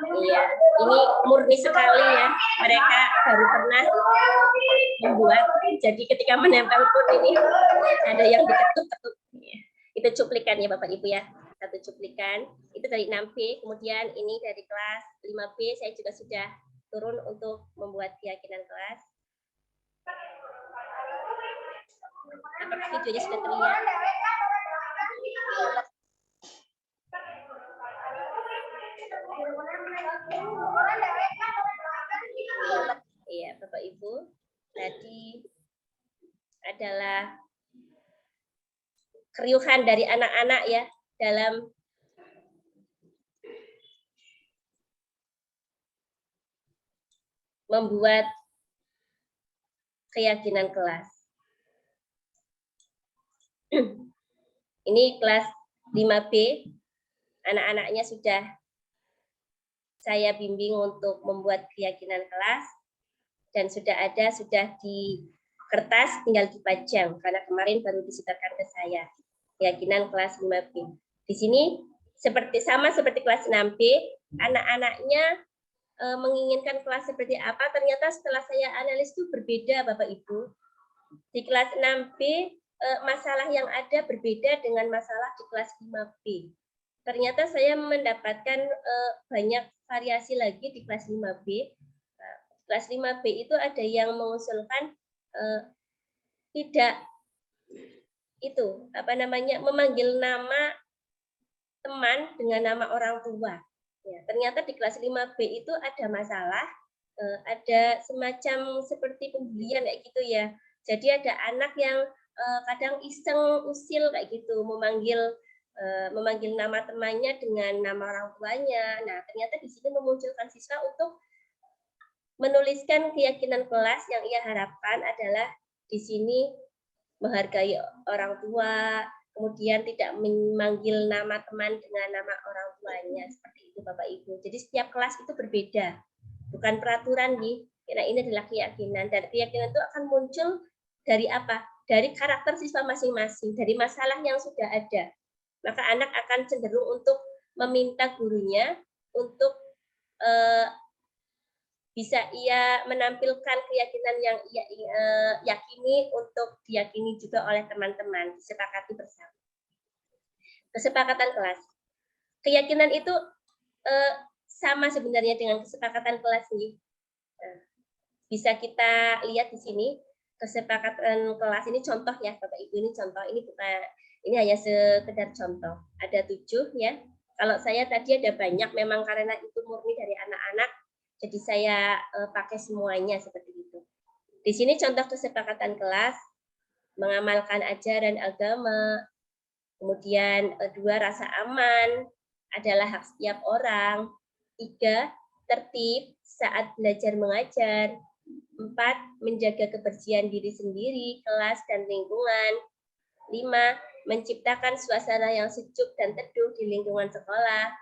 Iya, ini murni sekali ya. Mereka baru pernah membuat. Jadi ketika menempel pun ini ada yang diketuk-ketuk. Itu cuplikannya Bapak Ibu ya. Satu cuplikan. Itu dari 6B. Kemudian ini dari kelas 5B. Saya juga sudah turun untuk membuat keyakinan kelas. Apakah videonya sudah terlihat? Iya, Bapak Ibu. Tadi adalah keriuhan dari anak-anak ya dalam membuat keyakinan kelas. Ini kelas 5B, anak-anaknya sudah saya bimbing untuk membuat keyakinan kelas dan sudah di kertas, tinggal dipajang karena kemarin baru disetorkan ke saya. Keyakinan kelas 5B. Di sini sama seperti kelas 6B, anak-anaknya menginginkan kelas seperti apa, ternyata setelah saya analis itu berbeda Bapak Ibu. Di kelas 6B masalah yang ada berbeda dengan masalah di kelas 5B. Ternyata saya mendapatkan banyak variasi lagi di kelas 5B. Kelas 5B itu ada yang mengusulkan tidak memanggil nama teman dengan nama orang tua. Ya, ternyata di kelas 5B itu ada masalah, ada semacam seperti pembulian kayak gitu ya. Jadi ada anak yang kadang iseng usil kayak gitu, memanggil nama temannya dengan nama orang tuanya. Nah, ternyata di sini memunculkan siswa untuk menuliskan keyakinan kelas yang ia harapkan adalah di sini menghargai orang tua, kemudian tidak memanggil nama teman dengan nama orang tuanya, seperti itu Bapak Ibu. Jadi setiap kelas itu berbeda, bukan peraturan nih, karena ini adalah keyakinan, dan keyakinan itu akan muncul dari apa? Dari karakter siswa masing-masing, dari masalah yang sudah ada. Maka anak akan cenderung untuk meminta gurunya untuk bisa ia menampilkan keyakinan yang ia yakini untuk diyakini juga oleh teman-teman, disepakati bersama. Kesepakatan kelas. Keyakinan itu sama sebenarnya dengan kesepakatan kelas nih. Bisa kita lihat di sini kesepakatan kelas ini contoh ya Bapak Ibu, ini contoh, ini hanya sekedar contoh. Ada 7 ya. Kalau saya tadi ada banyak, memang karena itu murni dari anak-anak, jadi saya pakai semuanya seperti itu. Di sini contoh kesepakatan kelas, mengamalkan ajaran agama, kemudian 2, rasa aman adalah hak setiap orang, 3, tertib saat belajar mengajar, 4, menjaga kebersihan diri sendiri, kelas, dan lingkungan, 5, menciptakan suasana yang sejuk dan teduh di lingkungan sekolah,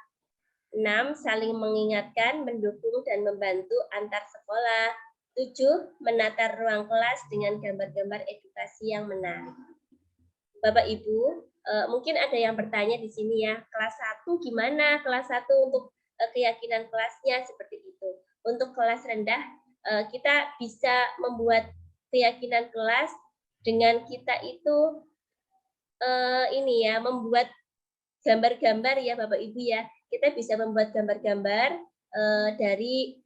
6, saling mengingatkan, mendukung, dan membantu antar sekolah. 7, menata ruang kelas dengan gambar-gambar edukasi yang menarik. Bapak Ibu, mungkin ada yang bertanya di sini ya, kelas 1 gimana? Kelas 1 untuk keyakinan kelasnya seperti itu. Untuk kelas rendah, kita bisa membuat keyakinan kelas dengan kita itu ini ya, membuat gambar-gambar ya Bapak Ibu ya. Kita bisa membuat gambar-gambar dari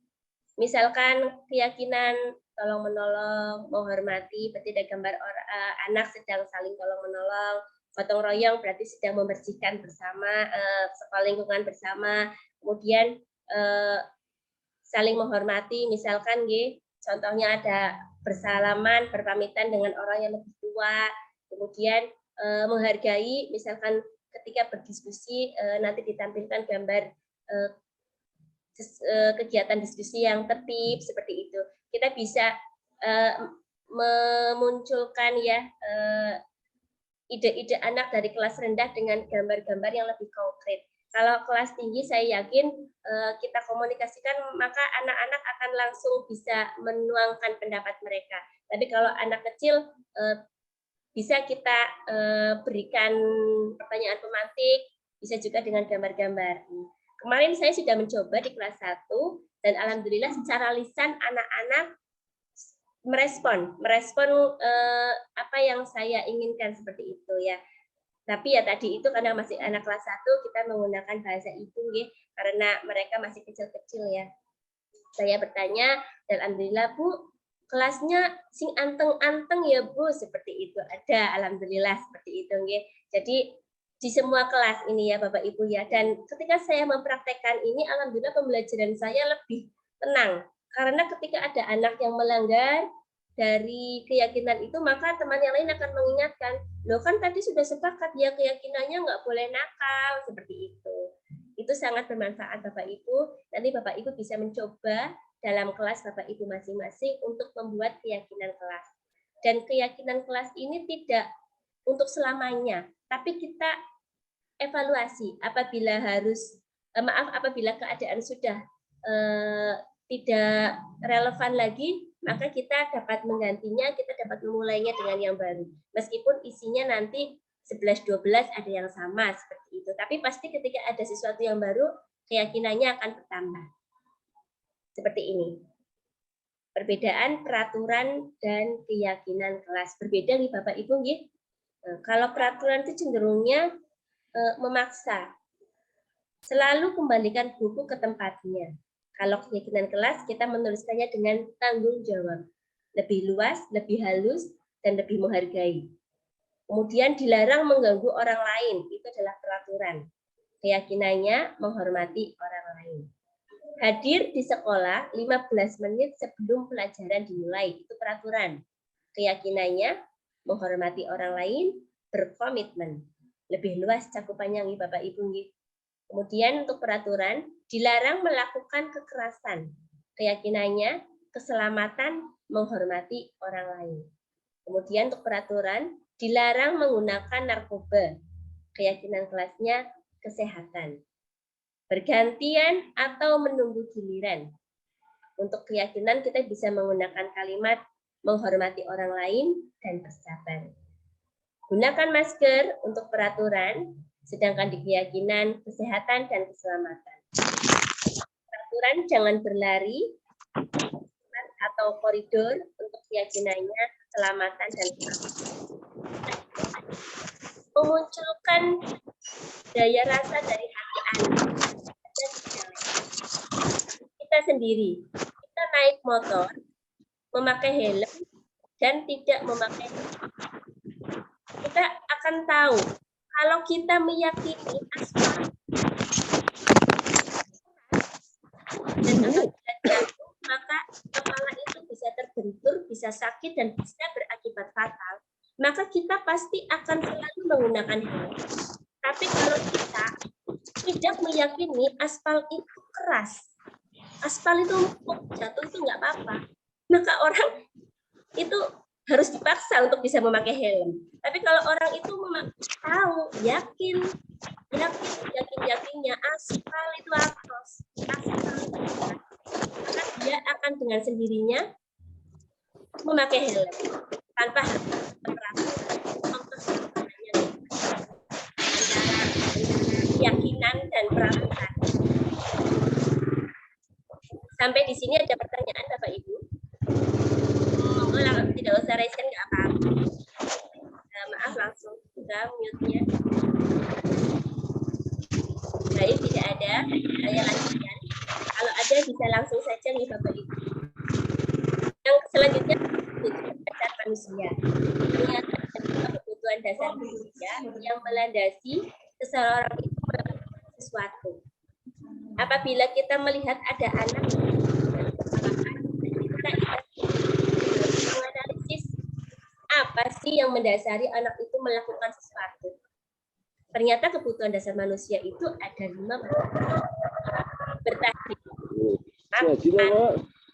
misalkan keyakinan tolong menolong, menghormati, berarti ada gambar anak sedang saling tolong menolong, gotong royong berarti sedang membersihkan bersama, sekolah lingkungan bersama, kemudian saling menghormati, misalkan contohnya ada bersalaman, berpamitan dengan orang yang lebih tua, kemudian menghargai, misalkan ketika berdiskusi nanti ditampilkan gambar kegiatan diskusi yang tertib seperti itu. Kita bisa memunculkan ya ide-ide anak dari kelas rendah dengan gambar-gambar yang lebih konkret. Kalau kelas tinggi saya yakin kita komunikasikan maka anak-anak akan langsung bisa menuangkan pendapat mereka. Tapi kalau anak kecil bisa kita berikan pertanyaan pemantik, bisa juga dengan gambar-gambar. Kemarin saya sudah mencoba di kelas 1 dan alhamdulillah secara lisan anak-anak merespon apa yang saya inginkan seperti itu ya. Tapi ya tadi itu karena masih anak kelas 1 kita menggunakan bahasa ibu karena mereka masih kecil-kecil ya. Saya bertanya dan alhamdulillah Bu, kelasnya sing anteng-anteng ya Bu, seperti itu. Ada alhamdulillah seperti itu nggih. Jadi di semua kelas ini ya Bapak Ibu ya, dan ketika saya mempraktekkan ini alhamdulillah pembelajaran saya lebih tenang karena ketika ada anak yang melanggar dari keyakinan itu maka teman yang lain akan mengingatkan, loh kan tadi sudah sepakat ya keyakinannya nggak boleh nakal seperti itu. Itu sangat bermanfaat Bapak Ibu. Nanti Bapak Ibu bisa mencoba dalam kelas Bapak Ibu masing-masing untuk membuat keyakinan kelas. Dan keyakinan kelas ini tidak untuk selamanya, tapi kita evaluasi apabila apabila keadaan sudah tidak relevan lagi, maka kita dapat menggantinya, kita dapat memulainya dengan yang baru. Meskipun isinya nanti 11-12 ada yang sama seperti itu, tapi pasti ketika ada sesuatu yang baru, keyakinannya akan bertambah. Seperti ini. Perbedaan peraturan dan keyakinan kelas. Berbeda nih Bapak Ibu nggih. Kalau peraturan itu cenderungnya memaksa. Selalu kembalikan buku ke tempatnya. Kalau keyakinan kelas, kita menuliskannya dengan tanggung jawab. Lebih luas, lebih halus, dan lebih menghargai. Kemudian dilarang mengganggu orang lain. Itu adalah peraturan. Keyakinannya menghormati orang lain. lain. Hadir di sekolah 15 menit sebelum pelajaran dimulai, itu peraturan. Keyakinannya menghormati orang lain, berkomitmen. Lebih luas cakupannya nih Bapak Ibu. Kemudian untuk peraturan, dilarang melakukan kekerasan. Keyakinannya keselamatan, menghormati orang lain. Kemudian untuk peraturan, dilarang menggunakan narkoba. Keyakinan kelasnya kesehatan. Bergantian atau menunggu giliran. Untuk keyakinan kita bisa menggunakan kalimat menghormati orang lain dan bersabar. Gunakan masker untuk peraturan, sedangkan di keyakinan kesehatan dan keselamatan. Peraturan jangan berlari atau koridor, untuk keyakinannya keselamatan dan keselamatan. Memunculkan daya rasa dari hati anak. Kita sendiri, kita naik motor, memakai helm, dan tidak memakai helm. Kita akan tahu kalau kita meyakini aspal dan apabila jatuh, maka kepala itu bisa terbentur, bisa sakit, dan bisa berakibat fatal. Maka kita pasti akan selalu menggunakan helm. Tapi kalau kita tidak meyakini aspal itu keras, aspal itu jatuh itu nggak apa-apa, maka orang itu harus dipaksa untuk bisa memakai helm. Tapi kalau orang itu tahu, yakinnya aspal itu apros, maka dia akan dengan sendirinya memakai helm tanpa harus keyakinan dan peraturan. Sampai di sini ada pertanyaan Bapak Ibu? Monggo tidak usah raise kan nggak apa-apa. Maaf langsung buka mute-nya. Baik, tidak ada. Saya lanjutkan. Kalau ada bisa langsung saja nih Bapak Ibu. Yang selanjutnya kebutuhan dasar manusia. Ternyata ada kebutuhan dasar manusia yang melandasi seseorang itu melakukan sesuatu. Apabila kita melihat ada anak kita menganalisis apa sih yang mendasari anak itu melakukan sesuatu. Ternyata kebutuhan dasar manusia itu ada 5 bertahan, makan,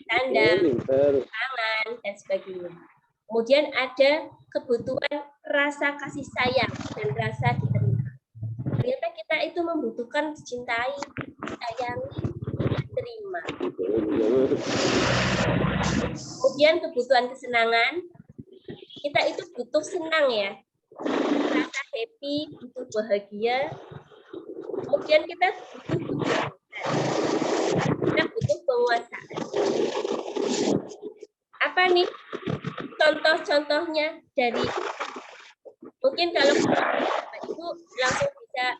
kandang, pangan, dan sebagainya. Kemudian ada kebutuhan rasa kasih sayang dan rasa diterima. Ternyata kita itu membutuhkan dicintai, disayangi, diterima. Kemudian kebutuhan kesenangan, kita itu butuh senang ya, rasa happy, butuh bahagia. Kemudian kita butuh penguasaan. Apa nih contoh-contohnya dari, mungkin kalau Ibu langsung bisa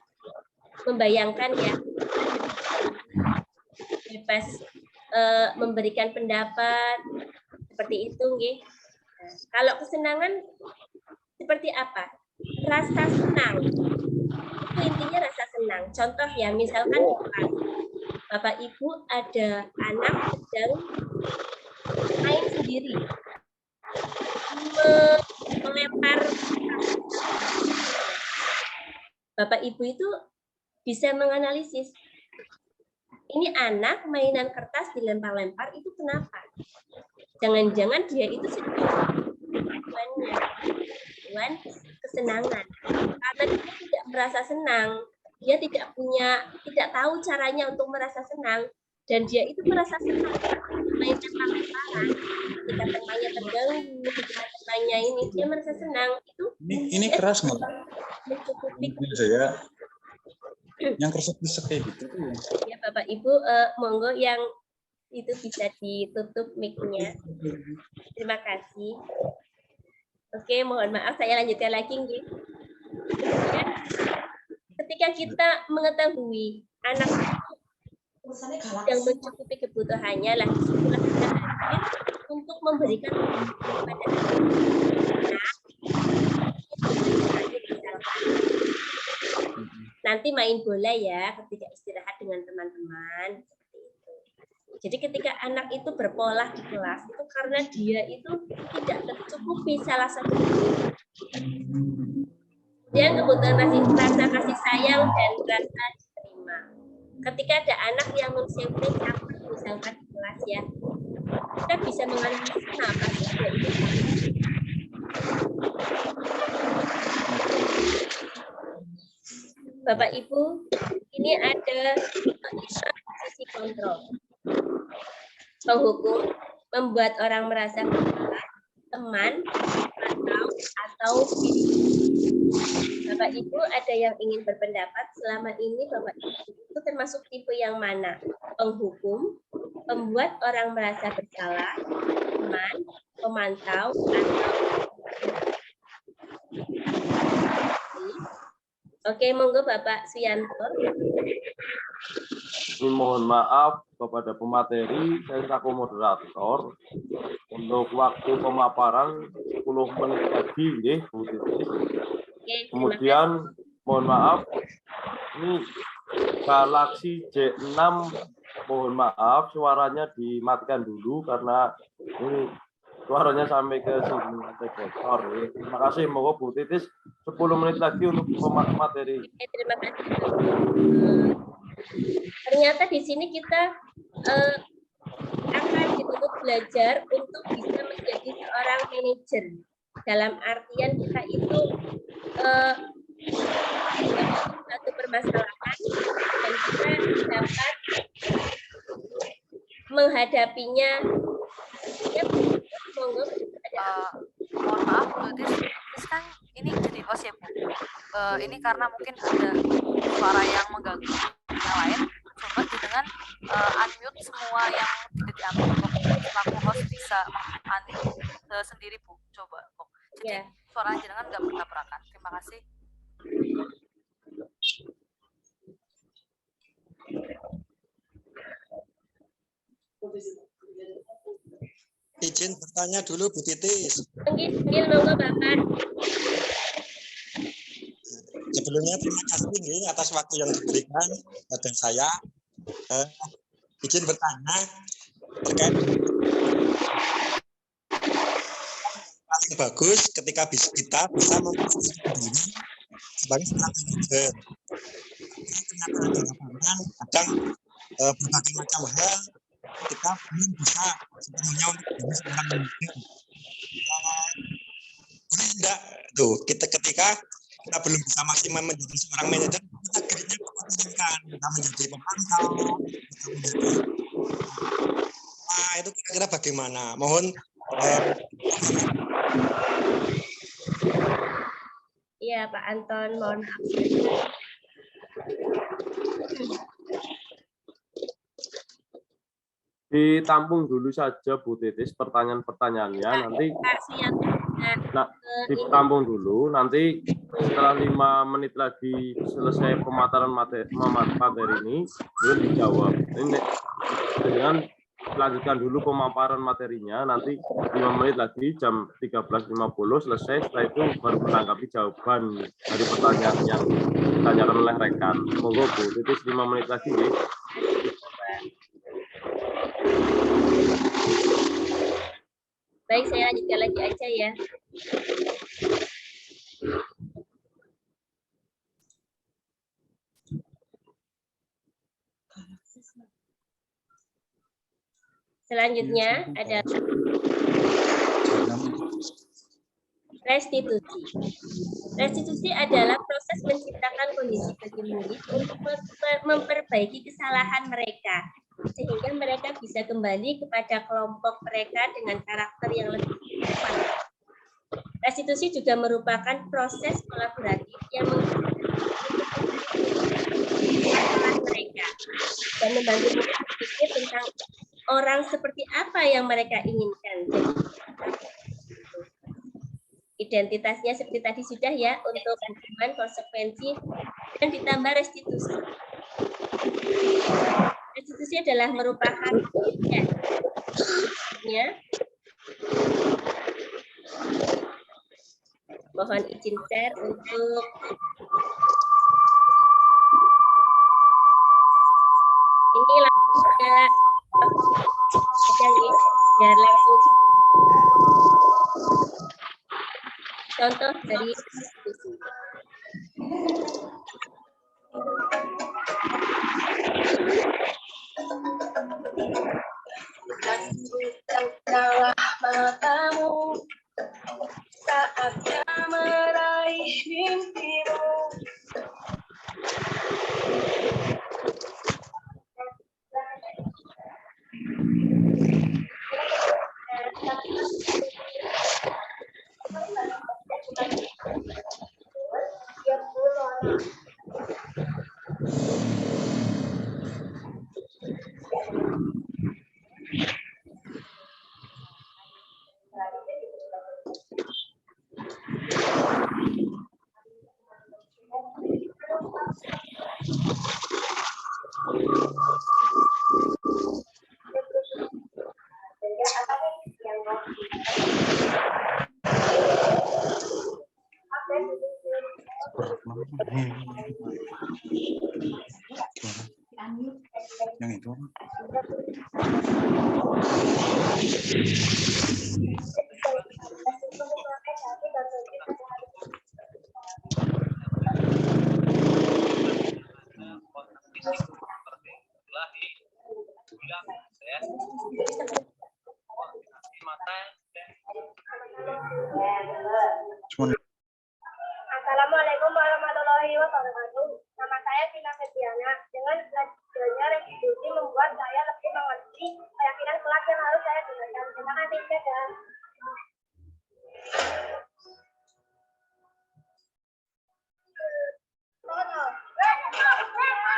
membayangkan ya, bebas memberikan pendapat seperti itu nggih. Nah, kalau kesenangan seperti apa? Rasa senang. Itu intinya rasa senang. Contoh ya, misalkan Bapak Ibu ada anak sedang main sendiri, melempar. Bapak Ibu itu bisa menganalisis, ini anak mainan kertas dilempar-lempar itu kenapa? Jangan-jangan dia itu tujuan kesenangan. Karena dia tidak merasa senang, dia tidak tahu caranya untuk merasa senang, dan dia itu merasa senang main lempar-lemparan. Ketika temannya terganggu, ketika temannya ini dia merasa senang, itu ini keras nggak? Mencukupi. Saya yang keras bisa kayak gitu ya Bapak Ibu, monggo yang itu bisa ditutup mic-nya. Terima kasih. Oke, mohon maaf saya lanjutkan lagi nggih. Kemudian ketika kita mengetahui anak yang mencukupi kebutuhannya, lah disitulah kita hadir untuk memberikan kepada anak. Nanti main bola ya ketika istirahat dengan teman-teman. kesalahan. Jadi ketika anak itu berpola di kelas itu karena dia itu tidak tercukupi salah satu dia kebutuhan rasa kasih sayang dan rasa diterima. Ketika ada anak yang non-safe campur misalkan di kelas ya, kita bisa menganalisis kenapa sih dia itu. Bapak Ibu, ini ada sisi kontrol. Penghukum membuat orang merasa bersalah, teman, atau Bapak Ibu ada yang ingin berpendapat selama ini Bapak Ibu itu termasuk tipe yang mana? Penghukum, membuat orang merasa bersalah, teman, pemantau, atau Oke, monggo Bapak Suyanto. Mohon maaf kepada pemateri, saya selaku moderator untuk waktu pemaparan 10 menit lagi, Bu Titis. Kemudian mohon maaf, ini Galaxy J6, mohon maaf suaranya dimatikan dulu karena ini suaranya sampai ke sini bocor. Terima kasih, monggo Bu Titis 10 menit lagi untuk materi. Terima kasih. Ternyata di sini kita akan dituntut belajar untuk bisa menjadi seorang manajer. Dalam artian kita itu satu permasalahan dan kita dapat menghadapinya. Ya, monggo. Mohon maaf, Bu Tis kan ini jadi host ya Bu. Ini karena mungkin ada suara yang mengganggu yang lain. Coba dengan unmute semua yang tidak diambil. Selaku host bisa unmute sendiri Bu. Coba kok. Jadi suara jenengan nggak bertabrakan. Terima kasih. Izin bertanya dulu Bu Titis. Monggo Bapak. Sebelumnya terima kasih nih atas waktu yang diberikan pada saya. Izin bertanya terkait paling bagus ketika kita bisa memposisikan diri sebagai seorang manajer. Ternyata di lapangan kadang berbagai macam hal kita belum bisa sepenuhnya untuk menjadi seorang manajer. Boleh enggak tuh ketika kita belum bisa maksimal menjadi seorang manajer, kita akhirnya mempertimbangkan kita menjadi pemantau, kita menjadi itu kira-kira bagaimana? Mohon Iya Pak Anton, mohon maaf. Ditampung dulu saja Bu Titis pertanyaan-pertanyaannya, nanti ditampung dulu, nanti setelah 5 menit lagi selesai pemaparan materi ini, belum dijawab. Ini dengan lanjutkan dulu pemaparan materinya, nanti 5 menit lagi jam 13.50 selesai, setelah itu baru menanggapi jawaban dari pertanyaan yang ditanyakan oleh rekan. Monggo Bu Titis 5 menit lagi ya. Baik, saya lanjutkan lagi aja ya. Selanjutnya ada restitusi. Restitusi adalah proses menciptakan kondisi bagi murid untuk memperbaiki kesalahan mereka, sehingga mereka bisa kembali kepada kelompok mereka dengan karakter yang lebih tepat. Restitusi juga merupakan proses kolaboratif yang mengingatkan mereka dan membantu mereka berpikir tentang orang seperti apa yang mereka inginkan. Identitasnya seperti tadi sudah ya, untuk hukuman, konsekuensi, dan ditambah restitusi. Restitusi adalah merupakan mohon izin share untuk ini ada biar langsung contoh dari restitusi. Bukalah matamu saatnya meraih mimpimu. Yang itu Assalamualaikum warahmatullahi wabarakatuh. Nama saya Tina Fediana. Dengan belajarnya restitusi membuat saya lebih mengerti keyakinan kelak yang harus saya gunakan. Terima kasih, dadah.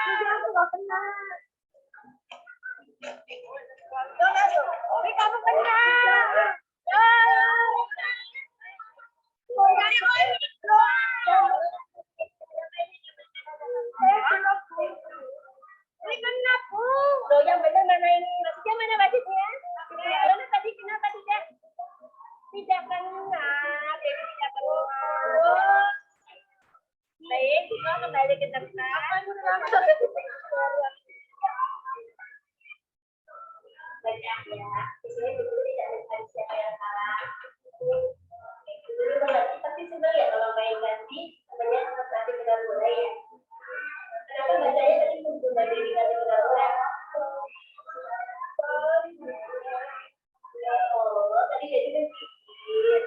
Kamu benar. Ini kenapa? Loh, yang benar mana ini? Maksudnya mana basisnya? Mana tadi kenapa tidak? Tidak kena. Tidak kena. Baik, kita kembali ke tempat. Baik ya. Di sini betul tidak ada siapa yang salah. Tapi sebenarnya ya kalau main ganti sebenarnya nanti kita mulai ya. Kenapa bacanya tadi muncul dari ganti kita mulai? Oh, tadi jadi kan sedikit.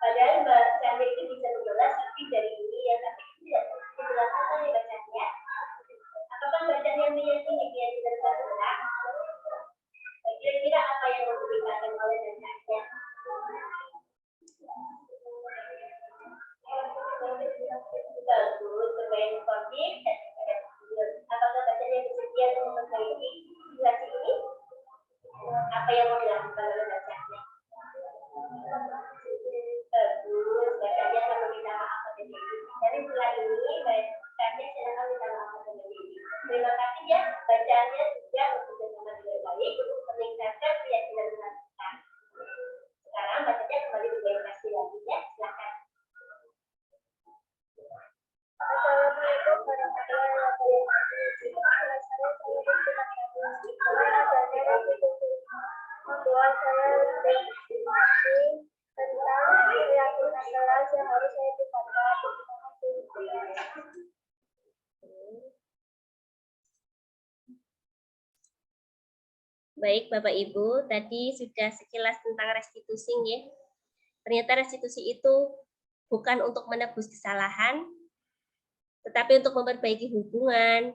Padahal bacanya itu bisa menjelas lebih dari ini ya, tapi tidak dijelaskan ya bacanya. Apakah bacanya menyambung yang kita ulang? Kira-kira apa yang mau diberikan oleh bacanya? Bagus, bermain komik, apakah bacanya bersedia untuk memperbaiki situasi ini? Apa yang mau dilakukan oleh bacanya? Bagus, bacanya akan meminta maaf pada diri. Dari mulai ini, bacanya silakan minta maaf pada diri. Terima kasih ya, bacanya sudah bekerjasama dengan baik untuk meningkatkan keyakinan kita. Sekarang bacanya kembali berinteraksi lagi ya, silakan. Assalamualaikum warahmatullahi wabarakatuh. Membuat saya berpikir tentang keyakinan keras yang harus saya tingkatkan. Baik Bapak Ibu, tadi sudah sekilas tentang restitusi ya. Ternyata restitusi itu bukan untuk menebus kesalahan, tetapi untuk memperbaiki hubungan,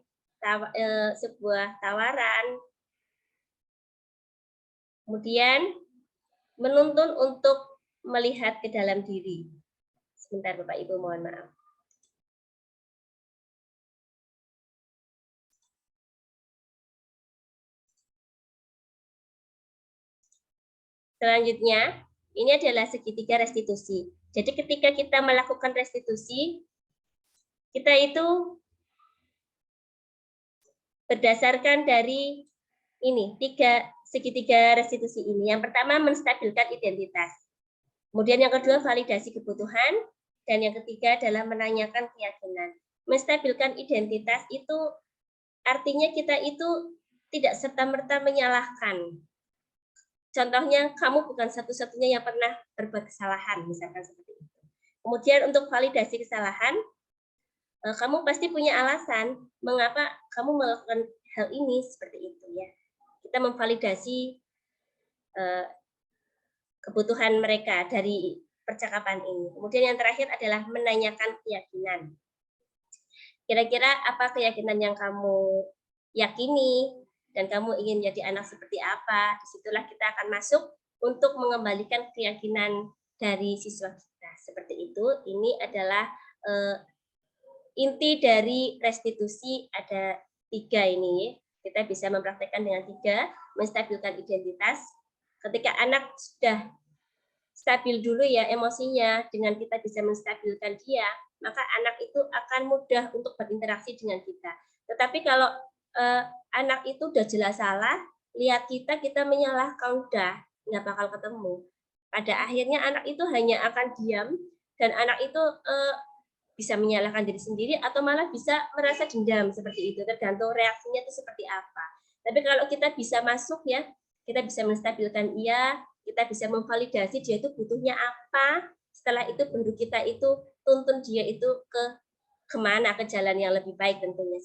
sebuah tawaran, kemudian menuntun untuk melihat ke dalam diri. Sebentar Bapak Ibu, mohon maaf. Selanjutnya, ini adalah segitiga restitusi. Jadi ketika kita melakukan restitusi, kita itu berdasarkan dari ini, segitiga restitusi ini. Yang pertama, menstabilkan identitas. Kemudian yang kedua, validasi kebutuhan. Dan yang ketiga adalah menanyakan keyakinan. Menstabilkan identitas itu artinya kita itu tidak serta-merta menyalahkan. Contohnya, kamu bukan satu-satunya yang pernah berbuat kesalahan, misalkan seperti itu. Kemudian untuk validasi kesalahan, kamu pasti punya alasan mengapa kamu melakukan hal ini seperti itu ya. Kita memvalidasi kebutuhan mereka dari percakapan ini. Kemudian yang terakhir adalah menanyakan keyakinan. Kira-kira apa keyakinan yang kamu yakini dan kamu ingin jadi anak seperti apa? Disitulah kita akan masuk untuk mengembalikan keyakinan dari siswa kita. Seperti itu, ini adalah inti dari restitusi, ada 3 ini. Kita bisa mempraktekkan dengan 3, menstabilkan identitas. Ketika anak sudah stabil dulu ya emosinya, dengan kita bisa menstabilkan dia, maka anak itu akan mudah untuk berinteraksi dengan kita. Tetapi kalau anak itu udah jelas salah, lihat kita menyalahkan, udah nggak bakal ketemu. Pada akhirnya anak itu hanya akan diam, dan anak itu bisa menyalahkan diri sendiri atau malah bisa merasa dendam seperti itu, tergantung reaksinya itu seperti apa. Tapi kalau kita bisa masuk ya, kita bisa menstabilkan ia, kita bisa memvalidasi dia itu butuhnya apa, setelah itu baru kita itu tuntun dia itu kemana, ke jalan yang lebih baik tentunya.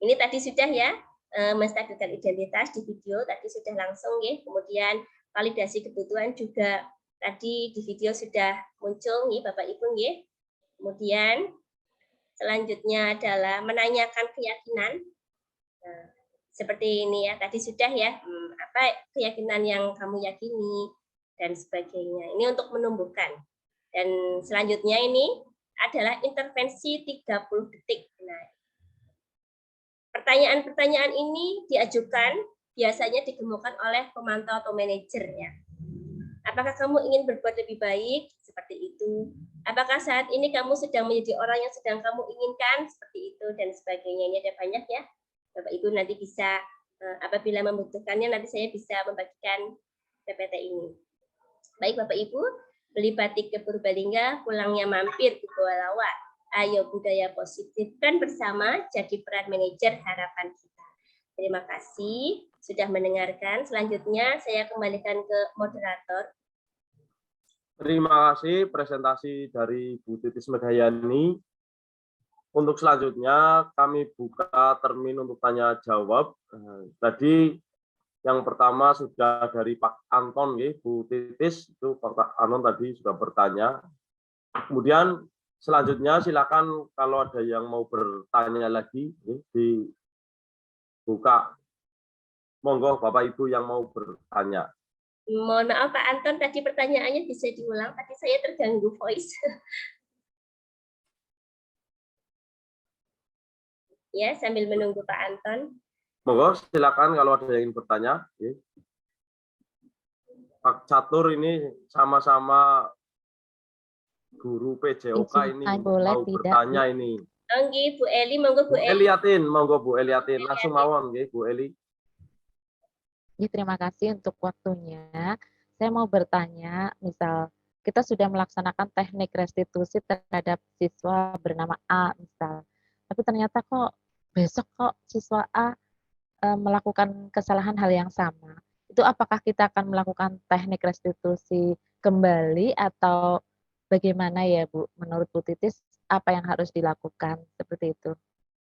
Ini tadi sudah ya, menstabilkan identitas di video, tadi sudah langsung ya, kemudian validasi kebutuhan juga tadi di video sudah muncul nih Bapak Ibu ya. Kemudian selanjutnya adalah menanyakan keyakinan. Nah, seperti ini ya, tadi sudah ya, apa keyakinan yang kamu yakini dan sebagainya. Ini untuk menumbuhkan. Dan selanjutnya ini adalah intervensi 30 detik. Nah, pertanyaan-pertanyaan ini diajukan biasanya digemukan oleh pemantau atau manajer ya. Apakah kamu ingin berbuat lebih baik? Seperti itu. Apakah saat ini kamu sedang menjadi orang yang sedang kamu inginkan? Seperti itu dan sebagainya. Ini ada banyak ya. Bapak Ibu nanti bisa, apabila membutuhkannya, nanti saya bisa membagikan PPT ini. Baik Bapak Ibu, beli batik ke Purbalingga, pulangnya mampir ke Goa Lawa. Ayo budaya positifkan bersama, jadi peran manajer harapan kita. Terima kasih sudah mendengarkan. Selanjutnya saya kembalikan ke moderator. Terima kasih presentasi dari Bu Titis Megayani. Untuk selanjutnya kami buka termin untuk tanya jawab. Tadi yang pertama sudah dari Pak Anton, Bu Titis, itu Pak Anton tadi sudah bertanya. Kemudian selanjutnya silakan kalau ada yang mau bertanya lagi, dibuka. Monggo Bapak Ibu yang mau bertanya. Mohon maaf Pak Anton, tadi pertanyaannya bisa diulang, tadi saya terganggu voice. Ya, sambil menunggu Pak Anton. Monggo silakan kalau ada yang ingin bertanya. Pak Catur ini sama-sama guru PJOK ini mau bertanya ini. Oke, Bu Eli, monggo Bu Eli. Monggo Bu Eliatin, langsung mawon nggih Bu Eli. Ya, terima kasih untuk waktunya. Saya mau bertanya, misal kita sudah melaksanakan teknik restitusi terhadap siswa bernama A, misal. Tapi ternyata kok besok kok siswa A melakukan kesalahan hal yang sama. Itu apakah kita akan melakukan teknik restitusi kembali atau bagaimana ya Bu? Menurut Bu Titis, apa yang harus dilakukan seperti itu?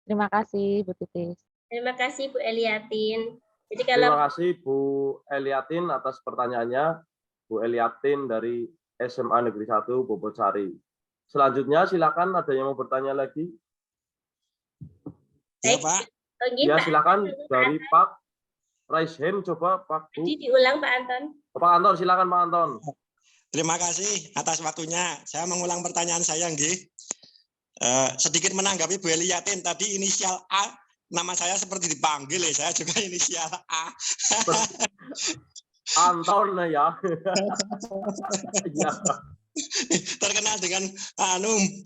Terima kasih Bu Titis. Terima kasih Bu Eliatin. Jadi Terima kasih Bu Eliatin atas pertanyaannya. Bu Eliatin dari SMA Negeri 1 Bobosari. Selanjutnya silakan ada yang mau bertanya lagi. Ya Pak. Ya silakan dari Pak Raise hand coba Pak Bu. Jadi diulang Pak Anton. Pak Anton silakan Pak Anton. Terima kasih atas waktunya. Saya mengulang pertanyaan saya nggih. Sedikit menanggapi Bu Eliatin tadi inisial A. Nama saya seperti dipanggil ya, saya juga inisial A. Anton ya. Ya. Terkenal dengan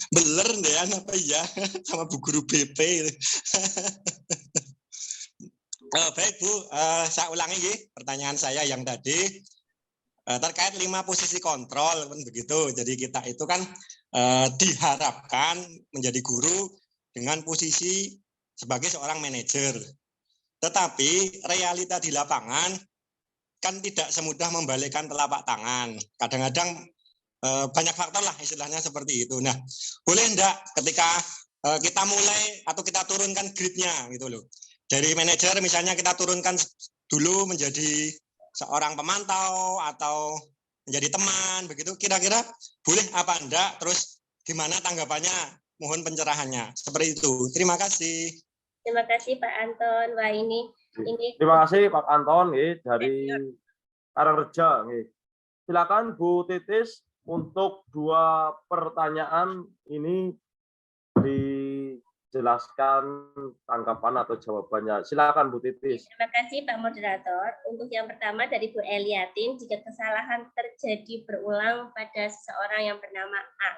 beler ya apa ya sama Bu Guru BP. Baik Bu, saya ulangi pertanyaan saya yang tadi terkait 5 posisi kontrol begitu. Jadi kita itu kan diharapkan menjadi guru dengan posisi sebagai seorang manajer. Tetapi realita di lapangan kan tidak semudah membalikkan telapak tangan. Kadang-kadang banyak faktor lah istilahnya seperti itu. Nah, boleh enggak ketika kita mulai atau kita turunkan grade-nya gitu loh. Dari manajer misalnya kita turunkan dulu menjadi seorang pemantau atau menjadi teman begitu, kira-kira boleh apa enggak, terus gimana tanggapannya, mohon pencerahannya seperti itu. Terima kasih. Terima kasih Pak Anton. Wah ini Terima kasih Pak Anton dari Karangreja. Silakan Bu Titis untuk 2 pertanyaan ini dijelaskan tanggapan atau jawabannya. Silakan Bu Titis. Terima kasih Pak Moderator. Untuk yang pertama dari Bu Eliatin, jika kesalahan terjadi berulang pada seseorang yang bernama A.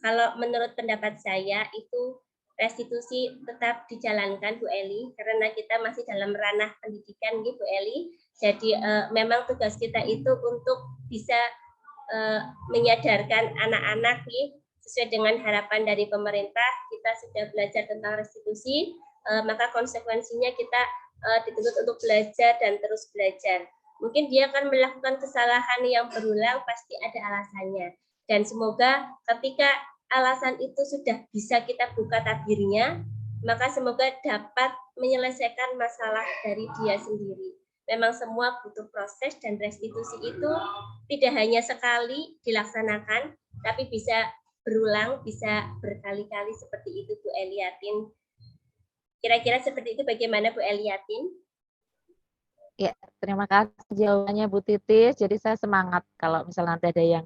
Kalau menurut pendapat saya itu restitusi tetap dijalankan Bu Eli, karena kita masih dalam ranah pendidikan Bu Eli. Jadi memang tugas kita itu untuk bisa menyadarkan anak-anak sesuai dengan harapan dari pemerintah. Kita sudah belajar tentang restitusi, maka konsekuensinya kita dituntut untuk belajar dan terus belajar. Mungkin dia akan melakukan kesalahan yang berulang, pasti ada alasannya. Dan semoga ketika alasan itu sudah bisa kita buka tabirnya, maka semoga dapat menyelesaikan masalah dari dia sendiri. Memang semua butuh proses, dan restitusi itu tidak hanya sekali dilaksanakan, tapi bisa berulang, bisa berkali-kali seperti itu Bu Eliatin. Kira-kira seperti itu, bagaimana Bu Eliatin? Ya, terima kasih jawabannya Bu Titis. Jadi saya semangat kalau misalnya nanti ada yang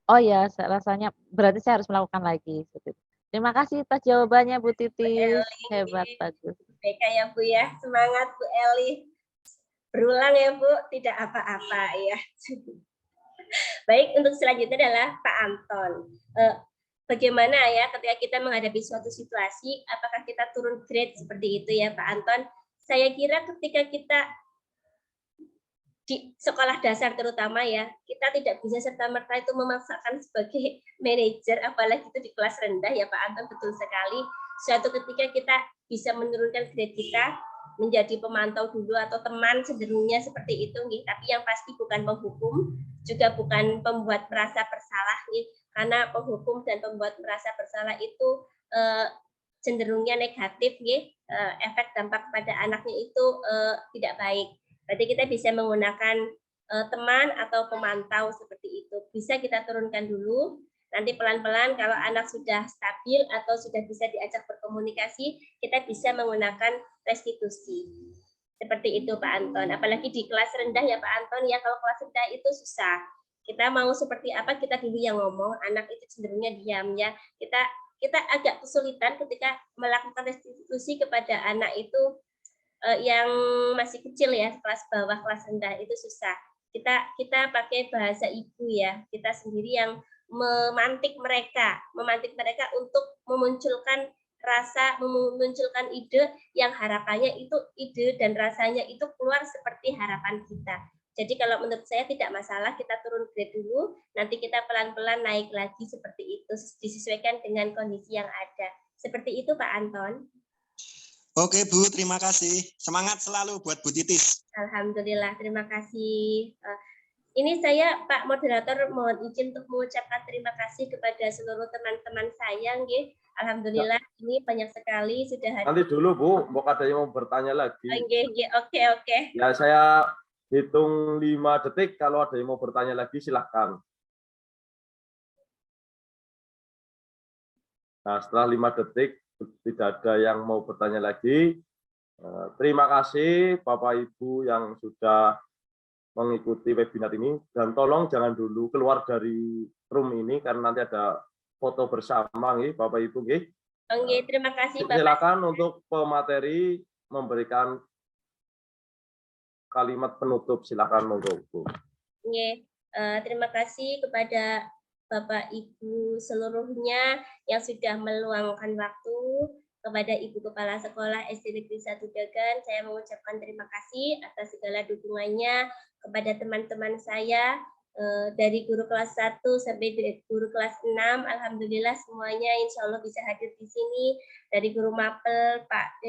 oh ya, rasanya berarti saya harus melakukan lagi. Terima kasih atas jawabannya Bu Titis. Hebat, bagus. Baik ya Bu ya, semangat Bu Eli. Berulang ya Bu, tidak apa-apa ya. Baik, untuk selanjutnya adalah Pak Anton. Bagaimana ya ketika kita menghadapi suatu situasi, apakah kita turun grade seperti itu ya Pak Anton? Saya kira ketika kita di sekolah dasar terutama ya, kita tidak bisa serta-merta itu memaksakan sebagai manajer, apalagi itu di kelas rendah ya Pak Anton, betul sekali. Suatu ketika kita bisa menurunkan grade kita menjadi pemantau dulu atau teman, cenderungnya seperti itu, tapi yang pasti bukan penghukum, juga bukan pembuat merasa bersalah, karena penghukum dan pembuat merasa bersalah itu cenderungnya negatif, efek dampak pada anaknya itu tidak baik. Berarti kita bisa menggunakan teman atau pemantau seperti itu. Bisa kita turunkan dulu, nanti pelan-pelan kalau anak sudah stabil atau sudah bisa diajak berkomunikasi, kita bisa menggunakan restitusi. Seperti itu Pak Anton. Apalagi di kelas rendah ya Pak Anton, ya kalau kelas rendah itu susah. Kita mau seperti apa, kita dulu yang ngomong, anak itu cenderungnya diam ya. Kita agak kesulitan ketika melakukan restitusi kepada anak itu yang masih kecil ya, kelas bawah, kelas rendah itu susah. Kita pakai bahasa ibu ya, kita sendiri yang memantik mereka untuk memunculkan rasa, memunculkan ide yang harapannya itu ide dan rasanya itu keluar seperti harapan kita. Jadi kalau menurut saya tidak masalah kita turun grade dulu, nanti kita pelan-pelan naik lagi seperti itu, disesuaikan dengan kondisi yang ada. Seperti itu Pak Anton. Oke Bu, terima kasih. Semangat selalu buat Bu Titis. Alhamdulillah, terima kasih. Ini saya Pak Moderator mohon izin untuk mengucapkan terima kasih kepada seluruh teman-teman saya. Alhamdulillah ini banyak sekali sudah hadir. Nanti dulu Bu, mau ada yang mau bertanya lagi. Oke. Ya saya hitung 5 detik, kalau ada yang mau bertanya lagi silahkan. Nah setelah 5 detik, tidak ada yang mau bertanya lagi. Terima kasih Bapak Ibu yang sudah mengikuti webinar ini, dan tolong jangan dulu keluar dari room ini karena nanti ada foto bersama Bapak Ibu. Terima kasih Bapak. Silakan untuk pemateri memberikan kalimat penutup, silakan monggo Bu. Terima kasih kepada Bapak Ibu seluruhnya yang sudah meluangkan waktu, kepada Ibu Kepala Sekolah SD Negeri 1 Dagan, saya mengucapkan terima kasih atas segala dukungannya. Kepada teman-teman saya dari guru kelas 1 sampai guru kelas 6, alhamdulillah semuanya insya Allah bisa hadir di sini. Dari guru mapel Pak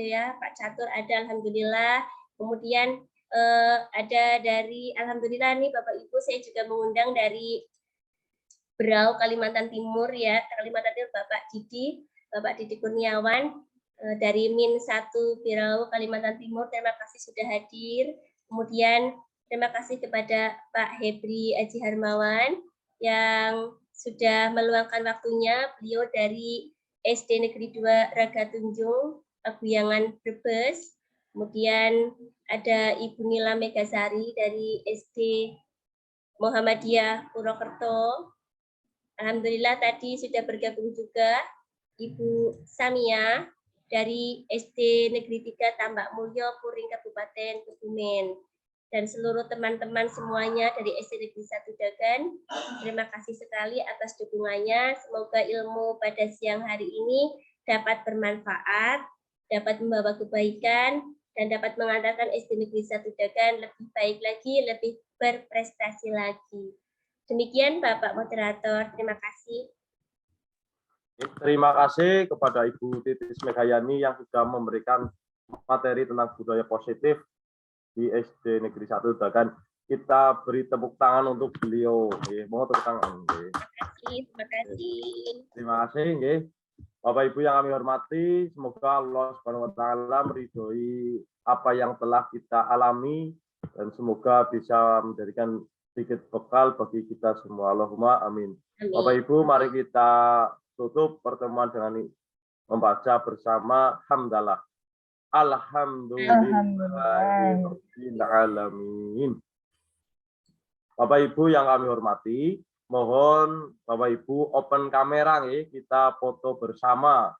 Catur ada, alhamdulillah. Kemudian ada dari, alhamdulillah nih Bapak Ibu, saya juga mengundang dari Berau, Kalimantan Timur ya, Kalimantan Timur Bapak Didi Kurniawan dari Min 1 Berau, Kalimantan Timur. Terima kasih sudah hadir. Kemudian terima kasih kepada Pak Hebri Aji Harmawan yang sudah meluangkan waktunya. Beliau dari SD Negeri 2 Raga Tunjung, Paguyangan Brebes. Kemudian ada Ibu Nila Megasari dari SD Muhammadiyah Purwokerto. Alhamdulillah tadi sudah bergabung juga Ibu Samia dari SD Negeri 3 Tambak Mulyo, Puring, Kabupaten Kebumen. Dan seluruh teman-teman semuanya dari SD Negeri 1 Dagan, terima kasih sekali atas dukungannya. Semoga ilmu pada siang hari ini dapat bermanfaat, dapat membawa kebaikan, dan dapat mengantarkan SD Negeri 1 Dagan lebih baik lagi, lebih berprestasi lagi. Demikian Bapak Moderator, terima kasih. Terima kasih kepada Ibu Titis Megayani yang sudah memberikan materi tentang budaya positif di SD Negeri 1 Dagan. Kita beri tepuk tangan untuk beliau. Mohon tepuk tangan. Terima kasih. Terima kasih. Bapak Ibu yang kami hormati, semoga Allah Subhanahu wa taala meridhoi apa yang telah kita alami dan semoga bisa menjadikan sedikit bekal bagi kita semua. Allahumma amin. Bapak Ibu, mari kita tutup pertemuan dengan membaca bersama hamdalah. Alhamdulillahirrahmanirrahim. Bapak Ibu yang kami hormati, mohon Bapak Ibu open kamera nih, kita foto bersama.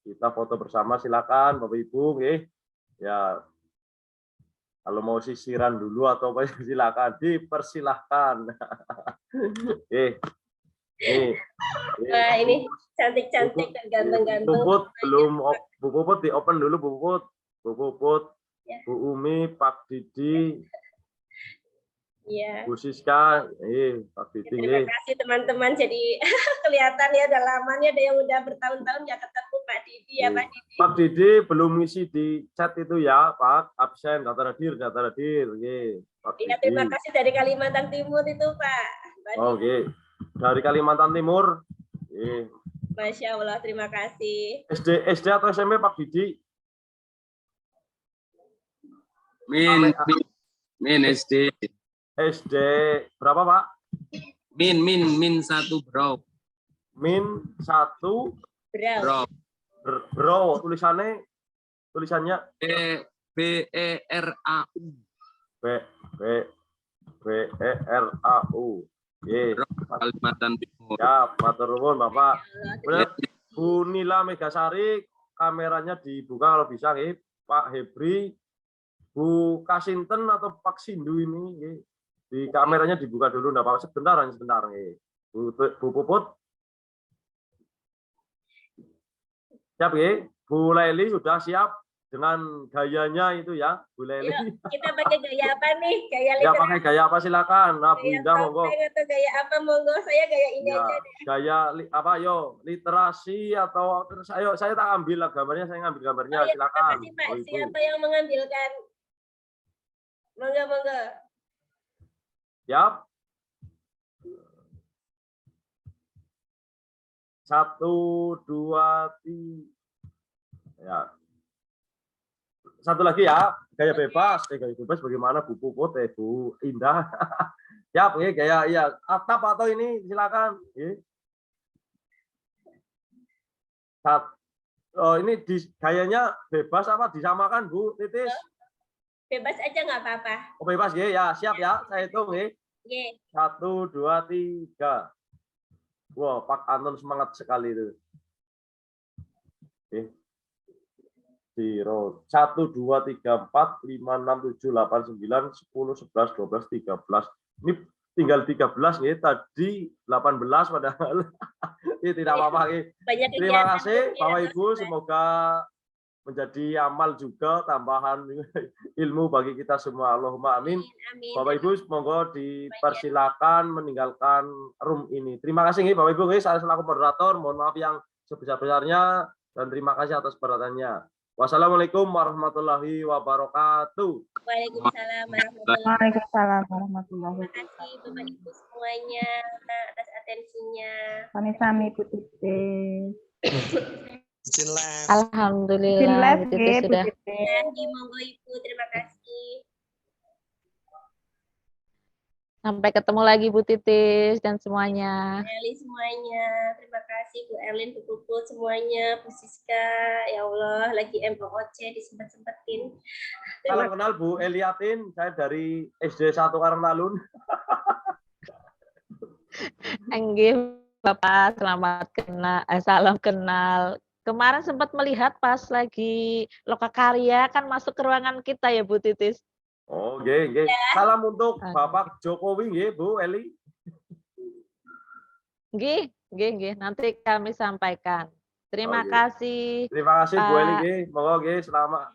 Kita foto bersama, silakan Bapak Ibu nih. Ya. Kalau mau sisiran dulu atau apa silakan, dipersilahkan. Wah, ini cantik-cantik dan ganteng-ganteng. Bu Puput di open dulu Bu Puput, ya. Bu Umi, Pak Didi, ya. Bu Siska, Pak Didi. Terima kasih teman-teman. Jadi kelihatan ya udah lamanya, ada yang udah bertahun-tahun ya ketemu Pak Didi ya Pak Didi. Pak Didi belum ngisi di chat itu ya Pak, absen, data hadir. Pak Didi. Terima kasih dari Kalimantan Timur itu Pak. Oke. Dari Kalimantan Timur. Masya Allah, terima kasih. SD atau SMP Pak Didi? Min SD. SD berapa Pak? Min 1 Bro. Min 1 Bro. Tulisannya BERAU. BERAU. Kalimantan Timur. Ya, matur nuwun Bapak. Benar, Bu Nila Megasari, kameranya dibuka kalau bisa, Pak Hebri, Bu Kasinten atau Pak Sindu ini, di kameranya dibuka dulu, enggak Pak? Sebentar. Bu Puput. Siap, Bu Leli sudah siap dengan gayanya itu ya, Bu Leli. Yuk, kita pakai gaya apa nih? Gaya ya, pakai gaya apa silakan. Nah, Bu Indah monggo. Atau gaya apa monggo? Saya gaya ini ya, aja deh. Gaya apa yo? Literasi atau ayo saya tak ambil lah gambarnya, saya ngambil gambarnya, silakan. Pak. Siapa yang mengambilkan? Monggo. Siap. 1, 2, 3. Ya. Satu lagi ya, gaya bebas. Gaya bebas bagaimana Bu Puput, Bu Indah. Siap, gaya iya. Atap atau ini silakan. Oh, ini gayanya bebas apa disamakan Bu Titis? Bebas aja nggak apa-apa. Oh, bebas ya, siap ya. Saya hitung 1, 2, 3. Wah, Pak Anton semangat sekali itu. 0, 1, 2, 3, 4, 5, 6, 7, 8, 9, 10, 11, 12, 13. Ini tinggal 13 nih, tadi 18 padahal. Ini tidak apa-apa. Terima kasih Bapak Ibu, semoga menjadi amal juga, tambahan ilmu bagi kita semua. Allahumma amin. Bapak Ibu, monggo dipersilakan meninggalkan room ini. Terima kasih nih Bapak Ibu, saya selaku moderator, mohon maaf yang sebesar-besarnya dan terima kasih atas perhatiannya. Wassalamualaikum warahmatullahi wabarakatuh. Waalaikumsalam warahmatullahi Waalaikumsalam warahmatullahi Terima kasih Bapak Ibu semuanya atas atensinya. Sami-sami Bu Titis. Izin live. Alhamdulillah, Bu Titis sudah. Monggo Ibu, terima kasih. Sampai ketemu lagi Bu Titis dan semuanya. Eli semuanya, terima kasih Bu Erlin, Bu Puput semuanya, Bu Siska, ya Allah, lagi MOOC disempet-sempetin. Salam kenal Bu Eliatin, saya dari SD 1 Karangtalun. Enggih, Bapak, selamat kenal, salam kenal. Kemarin sempat melihat pas lagi Lokakarya kan masuk ke ruangan kita ya Bu Titis. Oh, nggih, nggih. Salam untuk Bapak Jokowi nggih, Bu Eli. Nggih, nggih. Nanti kami sampaikan. Terima kasih. Terima kasih Bu Eli Pak. nggih. Monggo nggih, selamat.